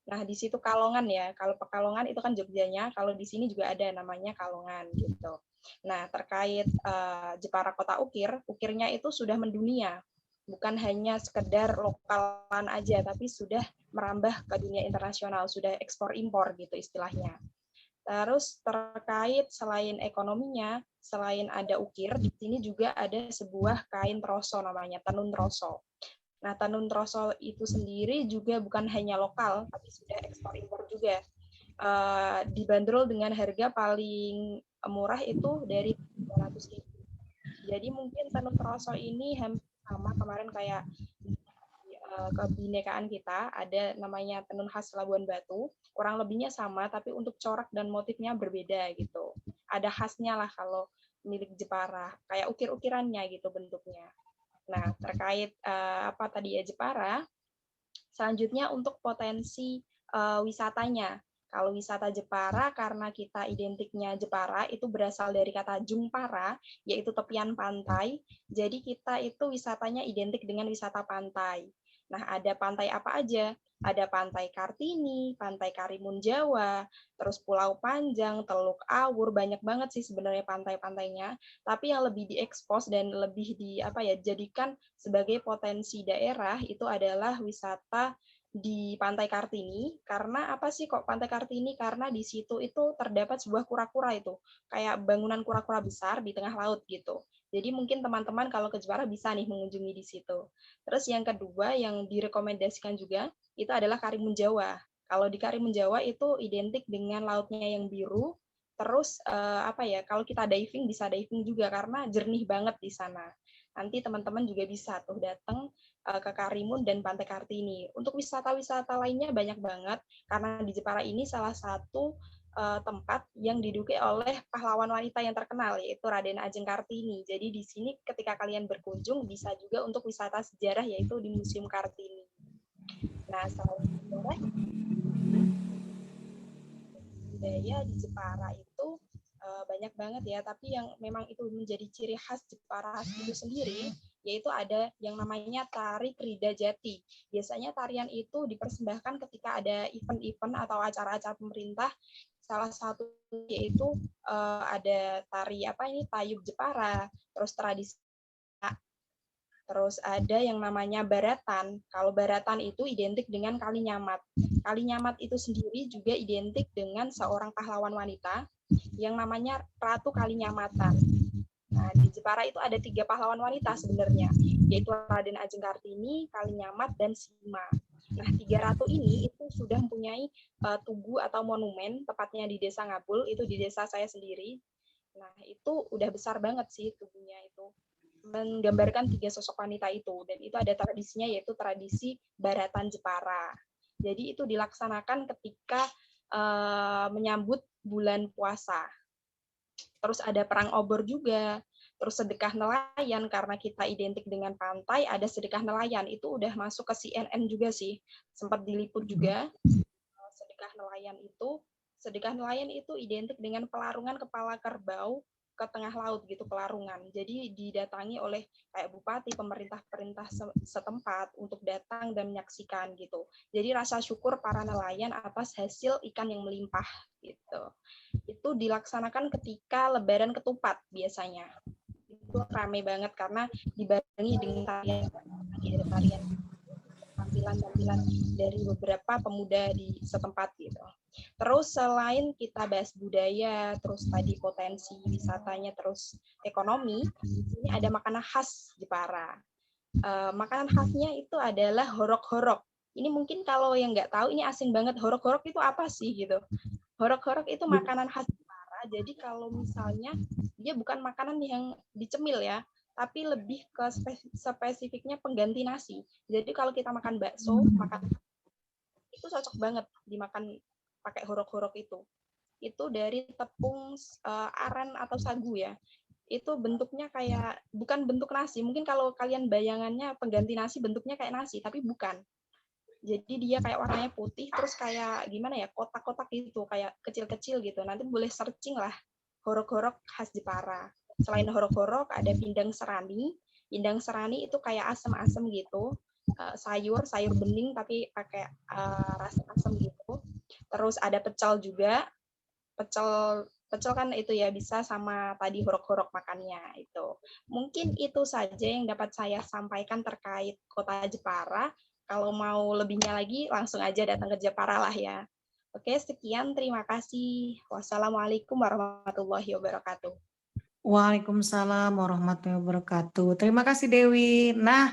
[SPEAKER 6] Nah, di situ Kalongan ya, kalau Pekalongan itu kan Jogjanya, kalau di sini juga ada namanya Kalongan gitu. Nah, terkait Jepara Kota Ukir, ukirnya itu sudah mendunia, bukan hanya sekedar lokalan aja, tapi sudah merambah ke dunia internasional, sudah ekspor impor gitu istilahnya. Terus terkait selain ekonominya, selain ada ukir, di sini juga ada sebuah kain troso namanya, tenun troso. Nah, tenun troso itu sendiri juga bukan hanya lokal, tapi sudah ekspor impor juga. Dibanderol dengan harga paling murah itu dari 200.000. Jadi mungkin tenun troso ini hampir sama kemarin kayak kebinekaan kita, ada namanya tenun khas Labuan Batu, kurang lebihnya sama, tapi untuk corak dan motifnya berbeda gitu. Ada khasnya lah kalau milik Jepara, kayak ukir-ukirannya gitu bentuknya. Nah, terkait apa tadi ya Jepara, selanjutnya untuk potensi wisatanya. Kalau wisata Jepara, karena kita identiknya Jepara, itu berasal dari kata Jungpara, yaitu tepian pantai. Jadi kita itu wisatanya identik dengan wisata pantai. Nah, ada pantai apa aja? Ada Pantai Kartini, Pantai Karimun Jawa, terus Pulau Panjang, Teluk Awur, banyak banget sih sebenarnya pantai-pantainya. Tapi yang lebih diekspos dan lebih jadikan sebagai potensi daerah itu adalah wisata di Pantai Kartini. Karena apa sih kok Pantai Kartini? Karena di situ itu terdapat sebuah kura-kura itu, kayak bangunan kura-kura besar di tengah laut gitu. Jadi mungkin teman-teman kalau ke Jepara bisa nih mengunjungi di situ. Terus yang kedua yang direkomendasikan juga itu adalah Karimun Jawa. Kalau di Karimun Jawa itu identik dengan lautnya yang biru. Terus kalau kita diving bisa diving juga karena jernih banget di sana. Nanti teman-teman juga bisa tuh datang ke Karimun dan Pantai Kartini. Untuk wisata-wisata lainnya banyak banget karena di Jepara ini salah satu tempat yang diduduki oleh pahlawan wanita yang terkenal yaitu Raden Ajeng Kartini. Jadi di sini ketika kalian berkunjung bisa juga untuk wisata sejarah yaitu di Museum Kartini. Nah, selain sejarah budaya di Jepara itu banyak banget ya, tapi yang memang itu menjadi ciri khas Jepara itu sendiri yaitu ada yang namanya tari Krida Jati. Biasanya tarian itu dipersembahkan ketika ada event-event atau acara-acara pemerintah. Salah satu yaitu ada tari Tayub Jepara, terus tradisi, terus ada yang namanya baratan. Kalau baratan itu identik dengan Kalinyamat. Kalinyamat itu sendiri juga identik dengan seorang pahlawan wanita yang namanya Ratu Kalinyamatan. Nah, di Jepara itu ada 3 pahlawan wanita sebenarnya, yaitu Raden Ajeng Kartini, Kalinyamat, dan Sima. Nah, 3 ratu ini itu sudah mempunyai tugu atau monumen, tepatnya di Desa Ngabul, itu di desa saya sendiri.
[SPEAKER 8] Nah, itu udah besar banget sih tubuhnya itu. Menggambarkan 3 sosok wanita itu. Dan itu ada tradisinya, yaitu tradisi Baratan Jepara. Jadi itu dilaksanakan ketika menyambut bulan puasa. Terus ada perang obor juga. Terus sedekah nelayan, karena kita identik dengan pantai, ada sedekah nelayan. Itu udah masuk ke CNN juga sih. Sempat diliput juga. Sedekah nelayan itu identik dengan pelarungan kepala kerbau ke tengah laut gitu, pelarungan. Jadi didatangi oleh kayak bupati, pemerintah setempat untuk datang dan menyaksikan gitu. Jadi rasa syukur para nelayan atas hasil ikan yang melimpah gitu. Itu dilaksanakan ketika Lebaran Ketupat biasanya. Itu ramai banget karena dibarengi dengan tarian tampilan dari beberapa pemuda di setempat gitu. Terus selain kita bahas budaya, terus tadi potensi wisatanya, terus ekonomi, ini ada makanan khas Jepara. Makanan khasnya itu adalah horok-horok. Ini mungkin kalau yang nggak tahu, ini asing banget. Horok-horok itu apa sih gitu? Horok-horok itu makanan khas Jepara. Jadi kalau misalnya dia bukan makanan yang dicemil ya, tapi lebih ke spesifiknya pengganti nasi. Jadi kalau kita makan bakso, itu cocok banget dimakan pakai horok-horok itu. Itu dari tepung aren atau sagu ya. Itu bentuknya kayak, bukan bentuk nasi. Mungkin kalau kalian bayangannya pengganti nasi bentuknya kayak nasi, tapi bukan. Jadi dia kayak warnanya putih, terus kayak gimana ya, kotak-kotak gitu, kayak kecil-kecil gitu. Nanti boleh searching lah, horok-horok khas Jepara. Selain horok-horok, ada pindang serani. Pindang serani itu kayak asem-asem gitu. Sayur bening tapi pakai rasa asem gitu. Terus ada pecel juga. Pecel kan itu ya bisa sama tadi horok-horok makannya itu. Mungkin itu saja yang dapat saya sampaikan terkait kota Jepara. Kalau mau lebihnya lagi langsung aja datang ke Jepara lah ya. Oke, sekian, terima kasih. Wassalamualaikum warahmatullahi wabarakatuh.
[SPEAKER 3] Waalaikumsalam warahmatullahi wabarakatuh. Terima kasih Dewi. Nah,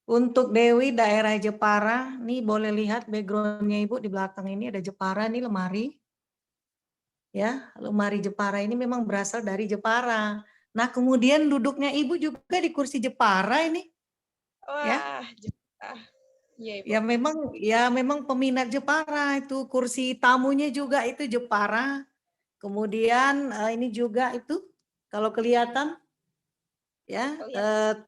[SPEAKER 3] untuk Dewi daerah Jepara, nih boleh lihat backgroundnya Ibu di belakang ini ada Jepara nih lemari. Ya, lemari Jepara ini memang berasal dari Jepara. Nah, kemudian duduknya Ibu juga di kursi Jepara ini.
[SPEAKER 8] Wah, Jepara.
[SPEAKER 3] Ya memang peminat Jepara itu, kursi tamunya juga itu Jepara. Kemudian ini juga itu kalau kelihatan ya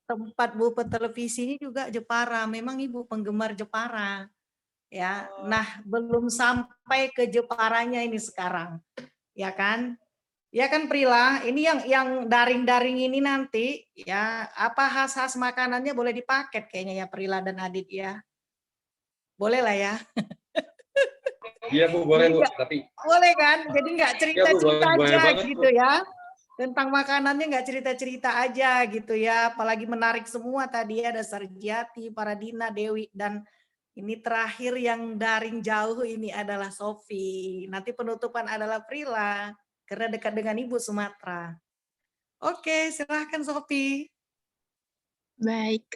[SPEAKER 3] tempat bufet televisinya juga Jepara. Memang Ibu penggemar Jepara. Ya. Nah, belum sampai ke Jeparanya ini sekarang. Ya kan? Ya kan Prila, ini yang daring-daring ini nanti ya, apa khas-khas makanannya boleh dipaket kayaknya ya Prila dan Adit ya. Boleh lah ya.
[SPEAKER 4] Iya Bu, boleh Bu. Tapi
[SPEAKER 3] boleh kan? Jadi nggak cerita-cerita
[SPEAKER 4] ya, Bu,
[SPEAKER 3] aja
[SPEAKER 4] banget,
[SPEAKER 3] gitu
[SPEAKER 4] Bu.
[SPEAKER 3] ya. Tentang makanannya nggak cerita-cerita aja gitu ya. Apalagi menarik semua tadi ada Sarjati, Paradina, Dewi, dan ini terakhir yang daring jauh ini adalah Sofi. Nanti penutupan adalah Prila karena dekat dengan Ibu Sumatera. Oke, silahkan Sofi.
[SPEAKER 6] Baik,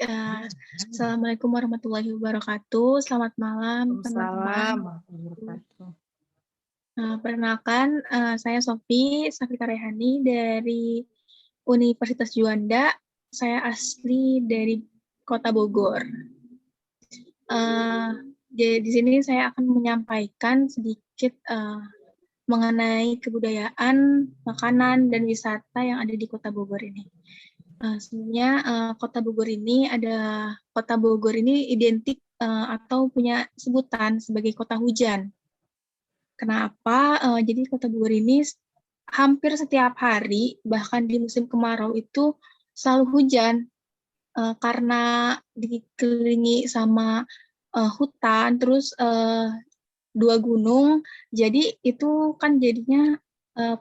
[SPEAKER 6] Assalamualaikum warahmatullahi wabarakatuh. Selamat malam teman-teman. Perkenalkan, saya Sofi Safita Rehani dari Universitas Juanda. Saya asli dari Kota Bogor. Jadi di sini saya akan menyampaikan sedikit mengenai kebudayaan, makanan, dan wisata yang ada di Kota Bogor ini. Sebenarnya Kota Bogor ini identik atau punya sebutan sebagai kota hujan. Kenapa? Jadi Kota Bogor ini hampir setiap hari, bahkan di musim kemarau itu selalu hujan karena dikelilingi sama hutan, terus 2 gunung. Jadi itu kan jadinya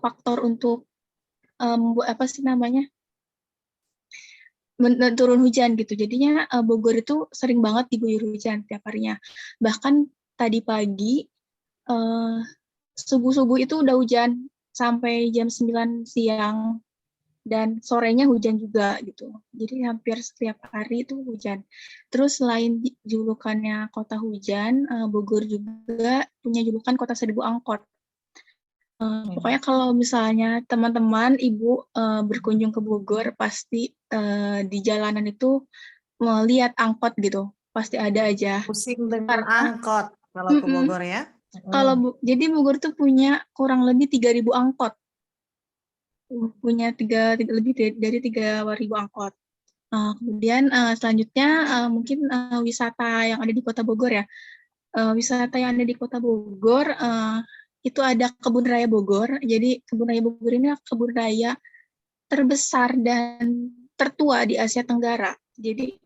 [SPEAKER 6] faktor untuk turun hujan gitu. Jadinya Bogor itu sering banget diguyur hujan tiap harinya. Bahkan tadi pagi subuh-subuh itu udah hujan sampai jam 9 siang dan sorenya hujan juga gitu. Jadi hampir setiap hari itu hujan. Terus selain julukannya kota hujan, Bogor juga punya julukan kota 1000 angkot. Pokoknya kalau misalnya teman-teman Ibu berkunjung ke Bogor, pasti di jalanan itu melihat angkot gitu, pasti ada aja.
[SPEAKER 3] Pusing dengan
[SPEAKER 6] Karena
[SPEAKER 3] angkot kalau ke Bogor ya.
[SPEAKER 6] jadi Bogor tuh punya kurang lebih 3.000 angkot, punya lebih dari 3.000 angkot. Kemudian selanjutnya mungkin wisata yang ada di Kota Bogor ya. Wisata yang ada di Kota Bogor itu ada Kebun Raya Bogor. Jadi Kebun Raya Bogor ini kebun raya terbesar dan tertua di Asia Tenggara. Jadi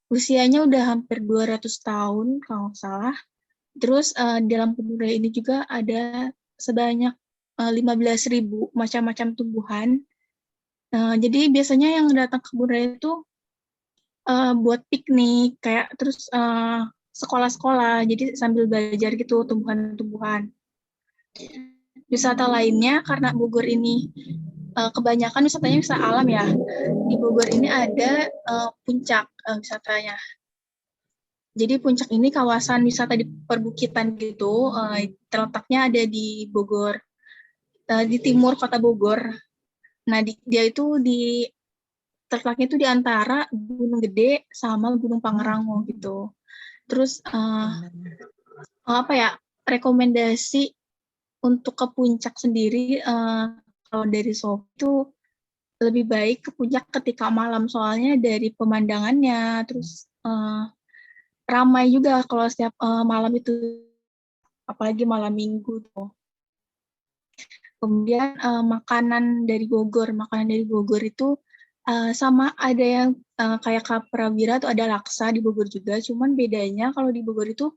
[SPEAKER 6] usianya udah hampir 200 tahun kalau nggak salah. Terus dalam kebun raya ini juga ada sebanyak 15.000 macam-macam tumbuhan. Jadi biasanya yang datang ke kebun raya itu buat piknik, kayak terus sekolah-sekolah, jadi sambil belajar gitu tumbuhan-tumbuhan. Wisata lainnya, karena Bogor ini kebanyakan wisatanya wisata alam ya, di Bogor ini ada puncak wisatanya. Jadi puncak ini kawasan wisata di perbukitan gitu, terletaknya ada di Bogor, di timur kota Bogor. Nah, dia itu terletaknya itu di antara Gunung Gede sama Gunung Pangrango gitu. Terus rekomendasi untuk ke puncak sendiri kalau dari Sofi itu lebih baik ke puncak ketika malam, soalnya dari pemandangannya, terus ramai juga kalau setiap malam itu, apalagi malam minggu tuh. Kemudian makanan dari Bogor itu sama ada yang kayak Kaprawira tuh ada laksa di Bogor juga, cuman bedanya kalau di Bogor itu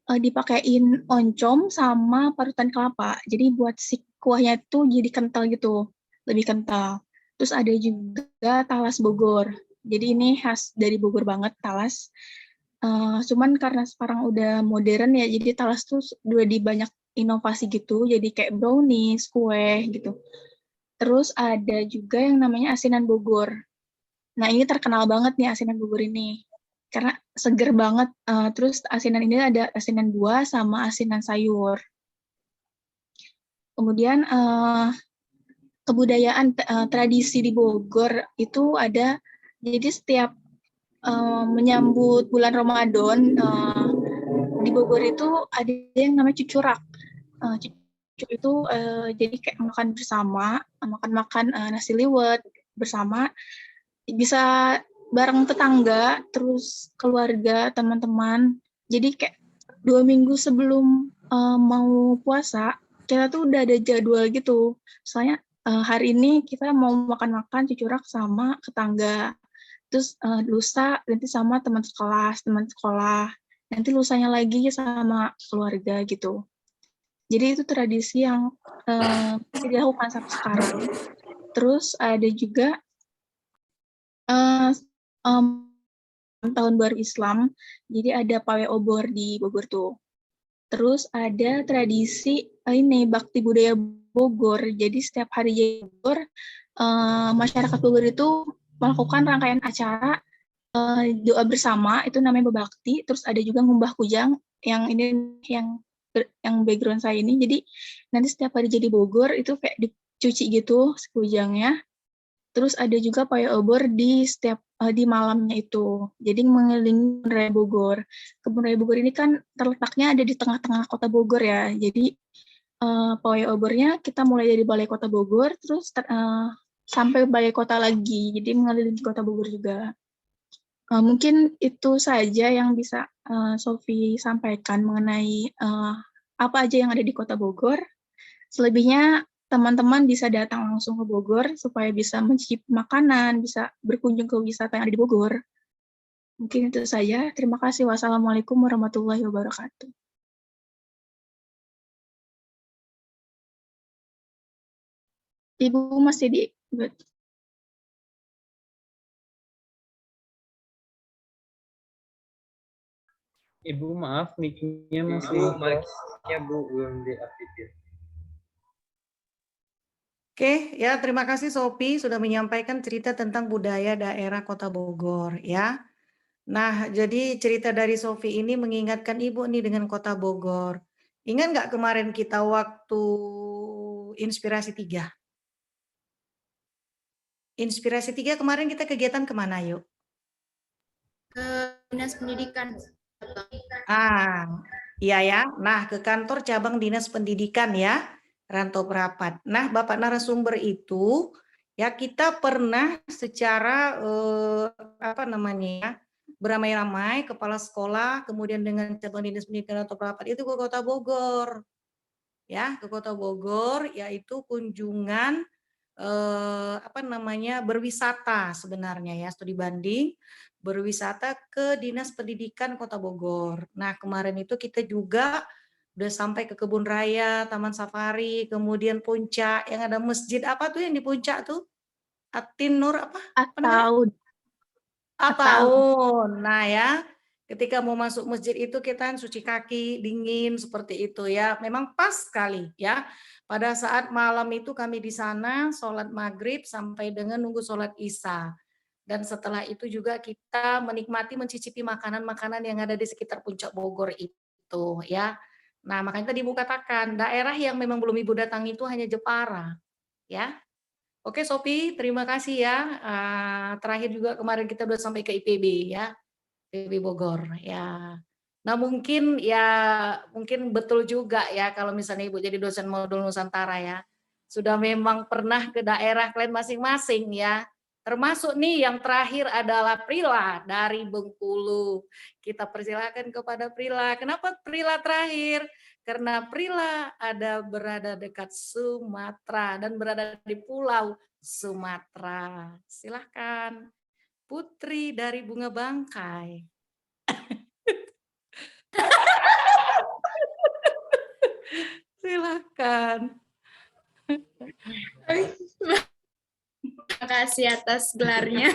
[SPEAKER 6] dipakein oncom sama parutan kelapa. Jadi buat si kuahnya tuh jadi kental gitu, lebih kental. Terus ada juga talas Bogor. Jadi ini khas dari Bogor banget, talas. Cuman karena sekarang udah modern ya, jadi talas tuh udah di banyak inovasi gitu, jadi kayak brownies, kue gitu. Terus ada juga yang namanya asinan Bogor. Nah, ini terkenal banget nih asinan Bogor ini, karena seger banget. Terus asinan ini ada asinan buah sama asinan sayur. Kemudian kebudayaan tradisi di Bogor itu ada, jadi setiap menyambut bulan Ramadan, di Bogor itu ada yang namanya cucurak. Cucuk itu jadi kayak makan bersama, makan nasi liwet bersama, bisa bareng tetangga, terus keluarga, teman-teman. Jadi kayak 2 minggu sebelum mau puasa, kita tuh udah ada jadwal gitu. Soalnya hari ini kita mau makan-makan cucurak sama tetangga. Terus lusa nanti sama teman sekolah. Nanti lusanya lagi sama keluarga gitu. Jadi itu tradisi yang masih dilakukan sampai sekarang. Terus ada juga tahun baru Islam, jadi ada pawai obor di Bogor tuh. Terus ada tradisi ini bakti budaya Bogor. Jadi setiap hari Bogor, masyarakat Bogor itu melakukan rangkaian acara doa bersama, itu namanya bebakti. Terus ada juga ngumbah kujang, yang ini yang background saya ini. Jadi nanti setiap hari jadi Bogor itu kayak dicuci gitu kujangnya. Terus ada juga pawai obor di malamnya itu. Jadi mengelilingi Kebun Raya Bogor. Kebun Raya Bogor ini kan terletaknya ada di tengah-tengah kota Bogor ya. Jadi pawai obornya kita mulai dari Balai Kota Bogor, terus sampai Balai Kota lagi. Jadi mengelilingi kota Bogor juga. Mungkin itu saja yang bisa Sofi sampaikan mengenai apa aja yang ada di kota Bogor. Selebihnya teman-teman bisa datang langsung ke Bogor supaya bisa mencicipi makanan, bisa berkunjung ke wisata yang ada di Bogor. Mungkin itu saja. Terima kasih. Wassalamualaikum warahmatullahi wabarakatuh. Ibu masih di...
[SPEAKER 5] Ibu maaf, mic-nya masih
[SPEAKER 4] mic-nya Bu belum diaktifin.
[SPEAKER 3] Oke, ya terima kasih Sophie sudah menyampaikan cerita tentang budaya daerah Kota Bogor ya. Nah, jadi cerita dari Sophie ini mengingatkan Ibu nih dengan Kota Bogor. Ingat nggak kemarin kita waktu Inspirasi 3? Inspirasi 3 kemarin kita kegiatan kemana yuk?
[SPEAKER 7] Ke Dinas Pendidikan.
[SPEAKER 3] Iya ya. Nah, ke kantor cabang Dinas Pendidikan ya, Rantau Prapat. Nah, Bapak narasumber itu ya kita pernah secara beramai-ramai kepala sekolah, kemudian dengan cabang Dinas Pendidikan Rantau Prapat itu ke Kota Bogor. Ya, ke Kota Bogor yaitu kunjungan berwisata sebenarnya ya, studi banding berwisata ke Dinas Pendidikan Kota Bogor. Nah, kemarin itu kita juga udah sampai ke Kebun Raya, Taman Safari, kemudian Puncak yang ada masjid apa tuh yang di Puncak tuh? At-Nur apa? Ataun. Nah ya, ketika mau masuk masjid itu kita cuci kaki dingin seperti itu ya. Memang pas sekali ya. Pada saat malam itu kami di sana sholat maghrib sampai dengan nunggu sholat isya. Dan setelah itu juga kita menikmati mencicipi makanan-makanan yang ada di sekitar Puncak Bogor itu ya. Nah makanya tadi Ibu katakan daerah yang memang belum Ibu datangi itu hanya Jepara ya. Oke Sophie, terima kasih ya. Terakhir juga kemarin kita udah sampai ke IPB ya, IPB Bogor ya. Nah mungkin betul juga ya kalau misalnya Ibu jadi dosen modul Nusantara ya, sudah memang pernah ke daerah kalian masing-masing ya. Termasuk nih yang terakhir adalah Prila dari Bengkulu. Kita persilakan kepada Prila. Kenapa Prila terakhir? Karena Prila berada dekat Sumatera dan berada di Pulau Sumatera. Silahkan Putri dari Bunga Bangkai. Silahkan.
[SPEAKER 7] Terima kasih atas gelarnya.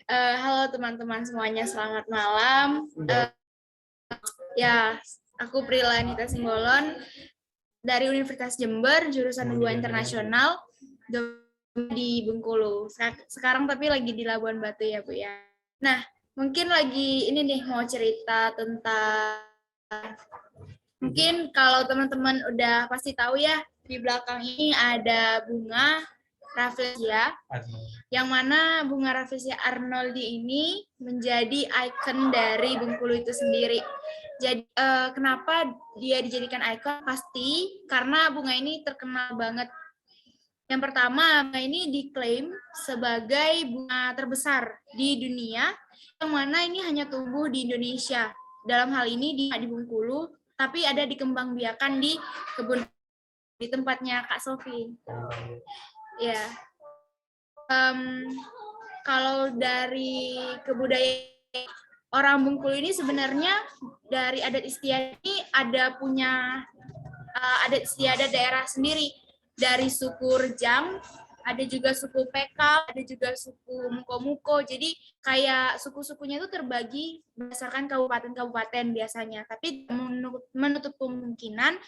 [SPEAKER 7] Halo teman-teman semuanya, selamat malam. Ya, aku Prila Anita Simbolon dari Universitas Jember, jurusan Hubungan Internasional di Bengkulu. Sekarang tapi lagi di Labuan Batu ya, Bu ya. Nah, mungkin lagi ini nih mau cerita tentang, mungkin kalau teman-teman udah pasti tahu ya, di belakang ini ada bunga Rafflesia, yang mana bunga Rafflesia arnoldi ini menjadi ikon dari Bengkulu itu sendiri. Jadi kenapa dia dijadikan ikon? Pasti karena bunga ini terkenal banget. Yang pertama, bunga ini diklaim sebagai bunga terbesar di dunia, yang mana ini hanya tumbuh di Indonesia. Dalam hal ini di Bengkulu, tapi ada dikembangbiakan di kebun di tempatnya Kak Sofi. Ya, kalau dari kebudayaan orang Bengkulu ini sebenarnya dari adat istiadat ini ada punya adat istiadat daerah sendiri, dari suku Rejang, ada juga suku Pekal, ada juga suku Muko-Muko. Jadi kayak suku-sukunya itu terbagi berdasarkan kabupaten-kabupaten biasanya. Tapi menutup kemungkinan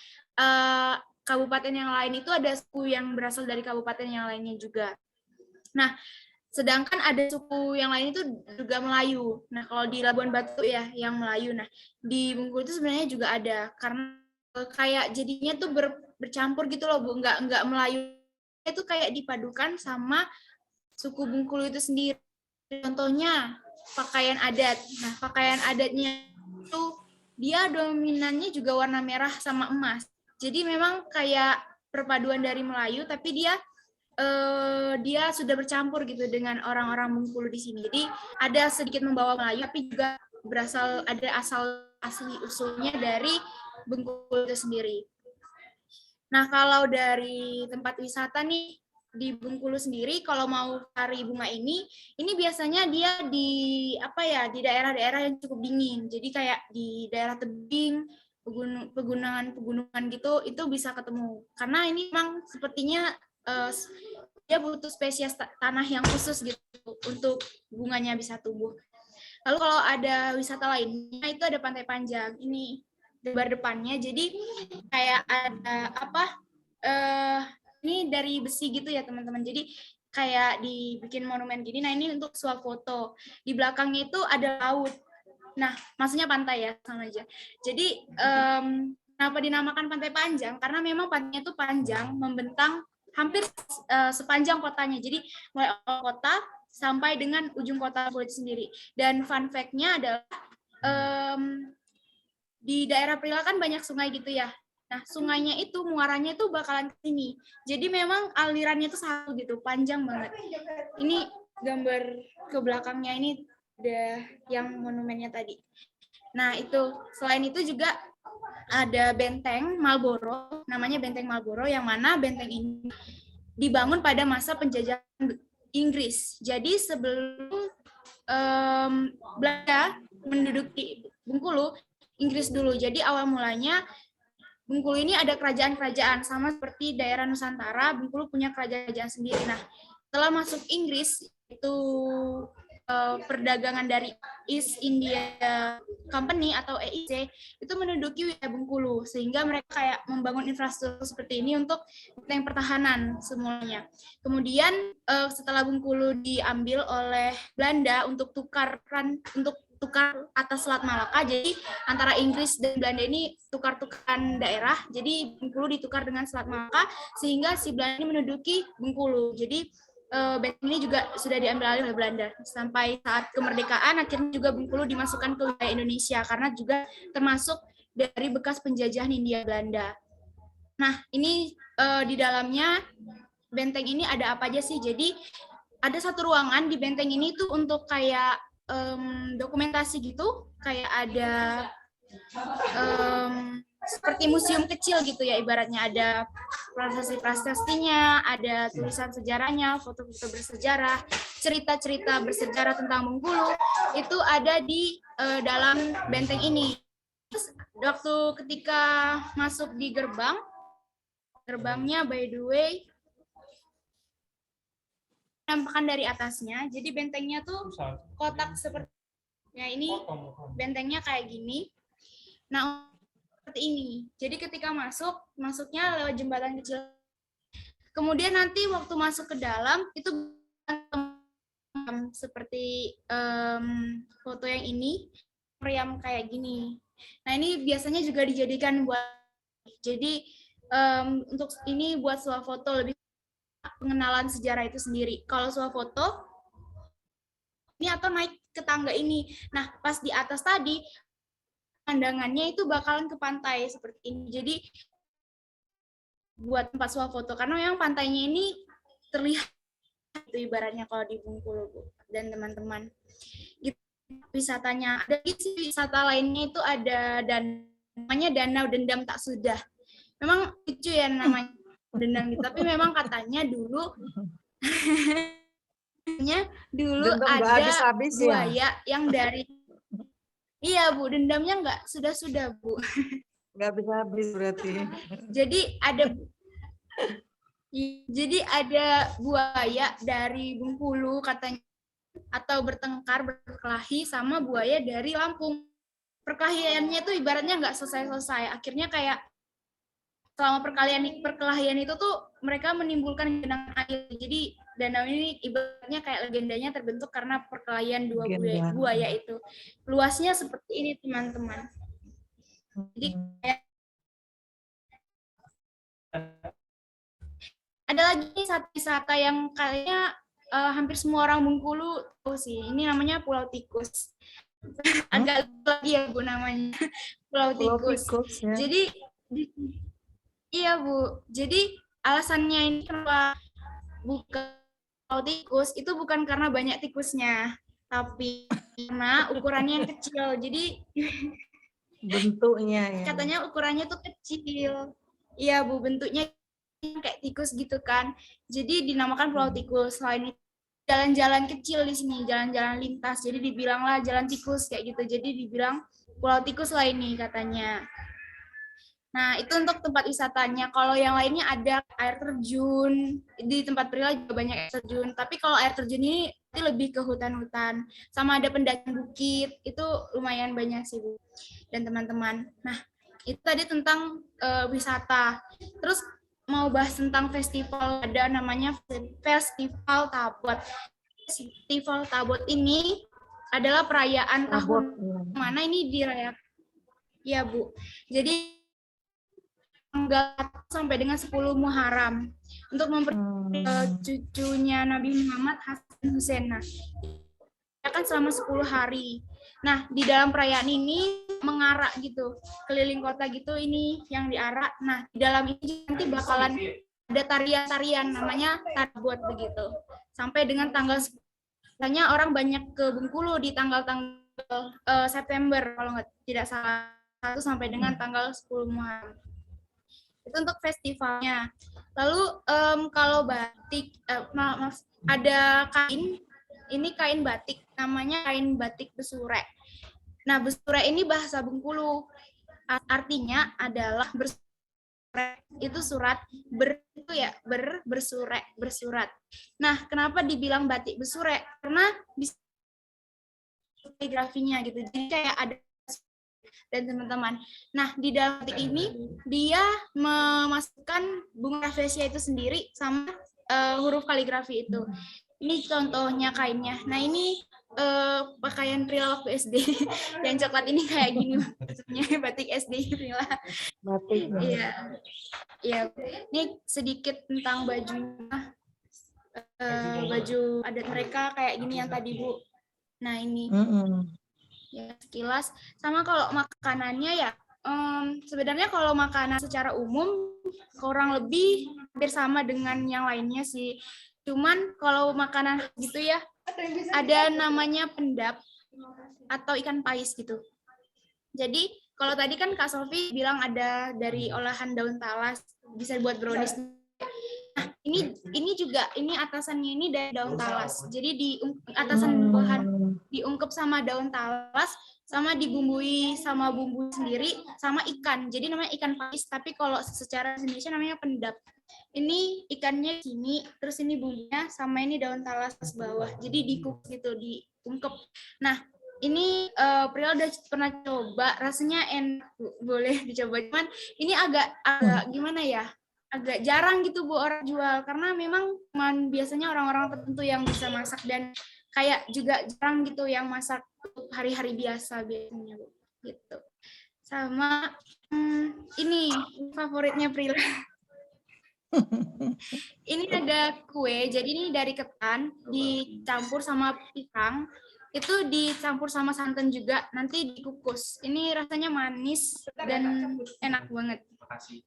[SPEAKER 7] kabupaten yang lain itu ada suku yang berasal dari kabupaten yang lainnya juga. Nah, sedangkan ada suku yang lain itu juga Melayu. Nah, kalau di Labuan Batu ya yang Melayu. Nah, di Bengkulu itu sebenarnya juga ada, karena kayak jadinya tuh bercampur gitu loh, Bu. Nggak Melayu itu kayak dipadukan sama suku Bengkulu itu sendiri. Contohnya pakaian adat. Nah, pakaian adatnya itu dia dominannya juga warna merah sama emas. Jadi memang kayak perpaduan dari Melayu, tapi dia sudah bercampur gitu dengan orang-orang Bengkulu di sini. Jadi ada sedikit membawa Melayu, tapi juga ada asli usulnya dari Bengkulu itu sendiri. Nah, kalau dari tempat wisata nih di Bengkulu sendiri, kalau mau cari bunga ini biasanya dia di daerah-daerah yang cukup dingin. Jadi kayak di daerah tebing, pegunungan gitu, itu bisa ketemu. Karena ini memang sepertinya dia butuh spesies tanah yang khusus gitu untuk bunganya bisa tumbuh. Lalu kalau ada wisata lainnya itu ada Pantai Panjang. Ini lebar depannya, jadi kayak ada ini dari besi gitu ya teman-teman. Jadi kayak dibikin monumen gini. Nah, ini untuk swafoto. Di belakangnya itu ada laut.
[SPEAKER 9] Nah, maksudnya pantai ya, sama aja. Jadi kenapa dinamakan Pantai Panjang? Karena memang pantainya itu panjang, membentang hampir sepanjang kotanya. Jadi mulai kota sampai dengan ujung kota Bengkulu itu sendiri. Dan fun fact-nya adalah di daerah Prila kan banyak sungai gitu ya. Nah, sungainya itu muaranya itu bakalan ke sini. Jadi memang alirannya itu satu gitu, panjang banget. Ini gambar ke belakangnya ini ada yang monumennya tadi. Nah, itu selain itu juga ada benteng Marlborough, namanya benteng Marlborough, yang mana benteng ini dibangun pada masa penjajahan Inggris. Jadi sebelum Belanda menduduki Bengkulu, Inggris dulu. Jadi awal mulanya Bengkulu ini ada kerajaan-kerajaan, sama seperti daerah Nusantara, Bengkulu punya kerajaan sendiri. Nah, setelah masuk Inggris, itu perdagangan dari East India Company atau EIC itu menduduki wilayah Bengkulu, sehingga mereka kayak membangun infrastruktur seperti ini untuk yang pertahanan semuanya. Kemudian setelah Bengkulu diambil oleh Belanda untuk tukar atas Selat Malaka, jadi antara Inggris dan Belanda ini tukar-tukaran daerah, jadi Bengkulu ditukar dengan Selat Malaka sehingga si Belanda ini menduduki Bengkulu. Jadi benteng ini juga sudah diambil alih oleh Belanda. Sampai saat kemerdekaan akhirnya juga Bengkulu dimasukkan ke wilayah Indonesia karena juga termasuk dari bekas penjajahan Hindia Belanda. Nah, ini di dalamnya benteng ini ada apa aja sih? Jadi ada satu ruangan di benteng ini tuh untuk kayak dokumentasi gitu, kayak ada seperti museum kecil gitu ya, ibaratnya ada prasasti-prasastinya, ada tulisan sejarahnya, foto-foto bersejarah, cerita-cerita bersejarah tentang Bengkulu, itu ada di dalam benteng ini. Terus waktu ketika masuk di gerbangnya by the way, nampakkan dari atasnya, jadi bentengnya tuh kotak seperti, ya ini bentengnya kayak gini. Nah, seperti ini. Jadi ketika masuknya lewat jembatan kecil. Kemudian nanti waktu masuk ke dalam itu seperti foto yang ini, meriam kayak gini. Nah, ini biasanya juga dijadikan buat, jadi untuk ini buat swafoto, lebih pengenalan sejarah itu sendiri. Kalau swafoto ini atau naik ke tangga ini. Nah, pas di atas tadi pandangannya itu bakalan ke pantai seperti ini. Jadi buat tempat swafoto karena memang pantainya ini terlihat itu ibaratnya kalau di Bengkulu, Bu, dan teman-teman. Gitu, wisatanya. Ada wisata lainnya itu ada namanya Danau Dendam Tak Sudah. Memang lucu ya namanya dendam gitu, tapi memang katanya dulu ada
[SPEAKER 3] habis-habis
[SPEAKER 9] buaya
[SPEAKER 3] ya?
[SPEAKER 9] yang dari iya, Bu, dendamnya nggak sudah, Bu.
[SPEAKER 3] Nggak bisa habis berarti.
[SPEAKER 9] Jadi ada buaya dari Bengkulu katanya, atau berkelahi sama buaya dari Lampung. Perkelahiannya itu ibaratnya nggak selesai-selesai. Akhirnya kayak selama perkelahian itu tuh mereka menimbulkan genangan air. Jadi danau ini ibaratnya kayak legendanya terbentuk karena perkelahian dua buaya itu. Luasnya seperti ini, teman-teman. Jadi kayak ada lagi satu wisata yang kayaknya hampir semua orang Bengkulu tahu sih. Ini namanya Pulau Tikus. Agak lagi ya, Bu, namanya. Pulau Tikus. Ya. Jadi iya, Bu. Jadi alasannya ini kenapa bukan Pulau Tikus itu bukan karena banyak tikusnya, tapi karena ukurannya yang kecil. Jadi
[SPEAKER 3] bentuknya ya.
[SPEAKER 9] Katanya ukurannya tuh kecil. Iya, Bu, bentuknya kayak tikus gitu kan. Jadi dinamakan Pulau Tikus. Selain itu jalan-jalan kecil di sini, jalan-jalan lintas. Jadi dibilanglah jalan tikus kayak gitu. Jadi dibilang Pulau Tikus lah ini katanya. Nah, itu untuk tempat wisatanya. Kalau yang lainnya ada air terjun. Di tempat Prila juga banyak air terjun. Tapi kalau air terjun ini lebih ke hutan-hutan. Sama ada pendakian bukit. Itu lumayan banyak sih, Bu. Dan teman-teman. Nah, itu tadi tentang wisata. Terus mau bahas tentang festival. Ada namanya Festival Tabot. Festival Tabot ini adalah perayaan tahun
[SPEAKER 3] Rabot.
[SPEAKER 9] mana ini dirayakan. Ya Bu, jadi tanggal 1 sampai dengan 10 Muharram untuk memperingati cucunya Nabi Muhammad Hasan Hussein. Nah, akan selama 10 hari. Nah, di dalam perayaan ini mengarak gitu, keliling kota gitu ini yang diarak. Nah, di dalam ini nanti bakalan ada tarian-tarian namanya tarbot begitu. Sampai dengan tanggal biasanya orang banyak ke Bengkulu di tanggal-tanggal September kalau tidak salah, 1 sampai dengan tanggal 10 Muharram. Itu untuk festivalnya. Lalu kalau batik, ada kain, ini kain batik, namanya kain batik besurek. Nah, besurek ini bahasa Bengkulu, artinya adalah bersurek, itu surat, itu ya, bersurek, bersurat. Nah, kenapa dibilang batik besurek? Karena bisa kaligrafinya gitu, jadi kayak ada dan teman-teman. Nah, di dalam batik ini dia memasukkan bunga rafflesia itu sendiri sama huruf kaligrafi itu. Ini contohnya kainnya. Nah, ini pakaian Prila waktu SD. Yang coklat ini kayak gini maksudnya batik SD Prila.
[SPEAKER 3] Batik.
[SPEAKER 9] Iya. Iya. Ini sedikit tentang bajunya. Baju adat mereka kayak gini yang tadi Bu. Nah, ini. Ya, sekilas. Sama kalau makanannya ya, sebenarnya kalau makanan secara umum kurang lebih hampir sama dengan yang lainnya sih. Cuman kalau makanan gitu ya, ada namanya pendap atau ikan pais gitu. Jadi kalau tadi kan Kak Sofi bilang ada dari olahan daun talas, bisa buat brownies. Nah, ini juga, ini atasannya ini dari daun talas. Jadi di atasan bahan diungkep sama daun talas, sama dibumbui sama bumbu sendiri, sama ikan. Jadi namanya ikan pais, tapi kalau secara Indonesia namanya pendap. Ini ikannya sini, terus ini bumbunya, sama ini daun talas bawah. Jadi dikukus gitu, diungkep. Nah, ini Prila udah pernah coba, rasanya enak, boleh dicoba. Cuman ini agak gimana ya? Agak jarang gitu Bu orang jual, karena memang biasanya orang-orang tertentu yang bisa masak, dan kayak juga jarang gitu yang masak hari-hari biasa biasanya Bu. Gitu. Sama ini favoritnya Prila. Ini ada kue, jadi ini dari ketan dicampur sama pisang, itu dicampur sama santan juga, nanti dikukus. Ini rasanya manis dan enak banget.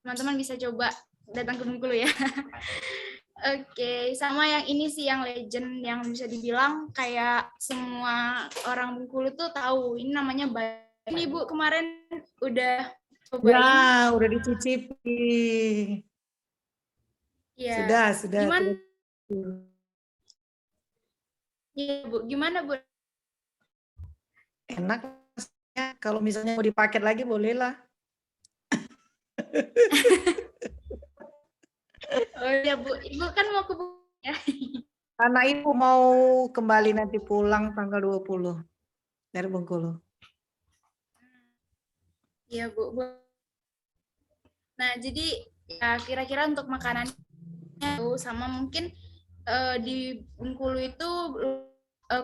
[SPEAKER 9] Teman-teman bisa coba datang ke Bengkulu ya. Oke, sama yang ini sih yang legend, yang bisa dibilang kayak semua orang Bengkulu tuh tahu. Ini namanya bayam. Ini Bu kemarin udah cobain.
[SPEAKER 3] Ya, udah dicicipi.
[SPEAKER 9] Ya.
[SPEAKER 3] Sudah.
[SPEAKER 9] Gimana? Ya, Bu. Gimana, Bu?
[SPEAKER 3] Enak. Kalau misalnya mau dipaket lagi bolehlah.
[SPEAKER 9] Oh ya Bu, Ibu kan mau ke ya.
[SPEAKER 3] Karena Ibu mau kembali nanti pulang tanggal 20 dari Bengkulu.
[SPEAKER 9] Iya Bu. Nah, jadi ya kira-kira untuk makanannya sama mungkin di Bengkulu itu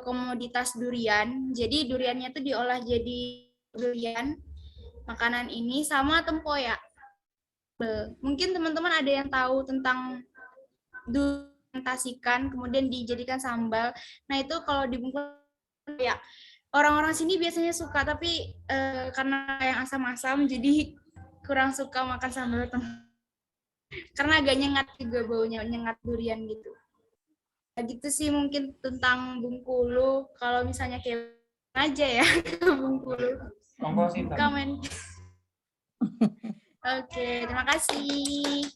[SPEAKER 9] komoditas durian. Jadi duriannya itu diolah jadi durian. Makanan ini sama tempoyak. Mungkin teman-teman ada yang tahu tentang fermentasikan kemudian dijadikan sambal. Nah, itu kalau di Bengkulu ya orang-orang sini biasanya suka, tapi karena yang asam-asam jadi kurang suka makan sambal karena agak nyengat juga baunya, nyengat durian gitu. Nah, gitu sih mungkin tentang Bengkulu. Kalau misalnya kayak aja ya ke Bengkulu. Komen. Oke, terima kasih.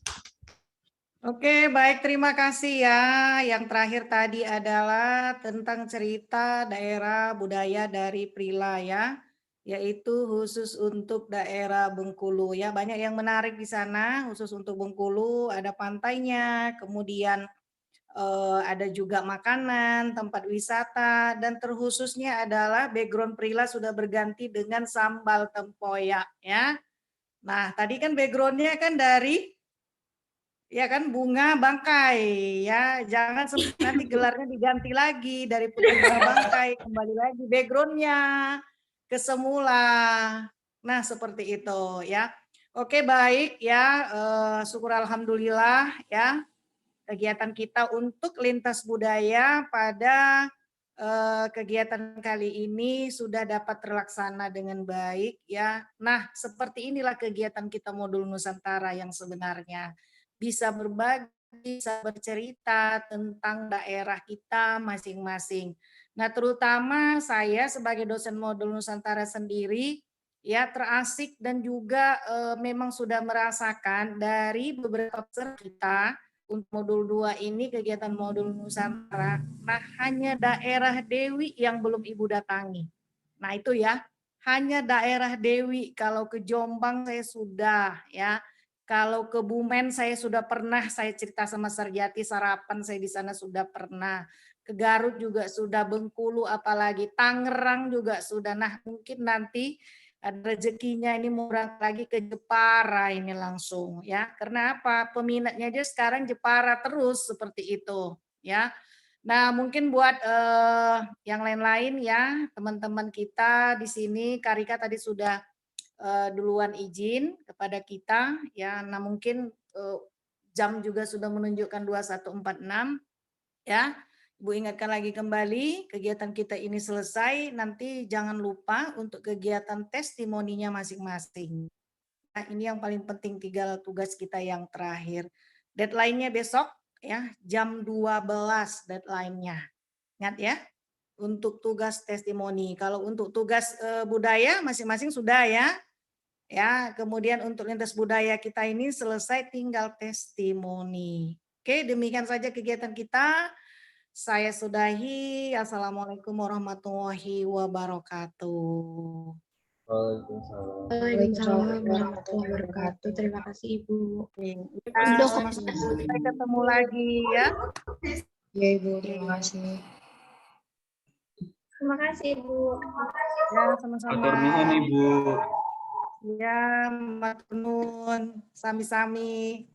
[SPEAKER 3] Oke, baik, terima kasih ya. Yang terakhir tadi adalah tentang cerita daerah budaya dari Prila ya, yaitu khusus untuk daerah Bengkulu ya. Banyak yang menarik di sana, khusus untuk Bengkulu, ada pantainya, kemudian ada juga makanan, tempat wisata, dan terkhususnya adalah background Prila sudah berganti dengan sambal tempoyak ya. Nah, tadi kan backgroundnya kan dari Ya kan, bunga bangkai ya, jangan nanti gelarnya diganti lagi dari putih bunga bangkai, kembali lagi backgroundnya ke semula. Nah seperti itu ya. Oke baik ya, syukur alhamdulillah ya kegiatan kita untuk lintas budaya pada kegiatan kali ini sudah dapat terlaksana dengan baik ya. Nah seperti inilah kegiatan kita modul Nusantara yang sebenarnya. Bisa berbagi, bisa bercerita tentang daerah kita masing-masing. Nah, terutama saya sebagai dosen modul Nusantara sendiri ya terasik dan juga memang sudah merasakan dari beberapa peserta kita untuk modul 2 ini kegiatan modul Nusantara. Nah, hanya daerah Dewi yang belum Ibu datangi. Nah, itu ya. Hanya daerah Dewi, kalau ke Jombang saya sudah ya. Kalau ke Bumen saya sudah pernah, saya cerita sama Sarjati sarapan saya di sana sudah pernah. Ke Garut juga sudah, Bengkulu apalagi, Tangerang juga sudah. Nah mungkin nanti ada rezekinya ini mau berangkat lagi ke Jepara ini langsung ya. Karena apa? Peminatnya aja sekarang Jepara terus seperti itu ya. Nah mungkin buat yang lain-lain ya teman-teman kita di sini, Karika tadi sudah duluan izin kepada kita ya. Nah mungkin jam juga sudah menunjukkan 21.46 ya. Ibu ingatkan lagi kembali kegiatan kita ini selesai, nanti jangan lupa untuk kegiatan testimoninya masing-masing. Nah, ini yang paling penting, 3 tugas kita yang terakhir. Deadline-nya besok ya, jam 12 deadline-nya. Ingat ya, untuk tugas testimoni. Kalau untuk tugas budaya masing-masing sudah ya. Ya, kemudian untuk lintas budaya kita ini selesai, tinggal testimoni. Oke, demikian saja kegiatan kita. Saya sudahi. Assalamualaikum warahmatullahi wabarakatuh.
[SPEAKER 6] Waalaikumsalam warahmatullahi wabarakatuh. Terima kasih Ibu.
[SPEAKER 3] Kita sama-sama sampai ketemu lagi ya.
[SPEAKER 6] Ya Ibu, terima kasih.
[SPEAKER 7] Terima kasih, Ibu.
[SPEAKER 3] Ya, sama-sama.
[SPEAKER 5] Atur nuhun Ibu.
[SPEAKER 3] Ya, matur nuwun. Sami-sami.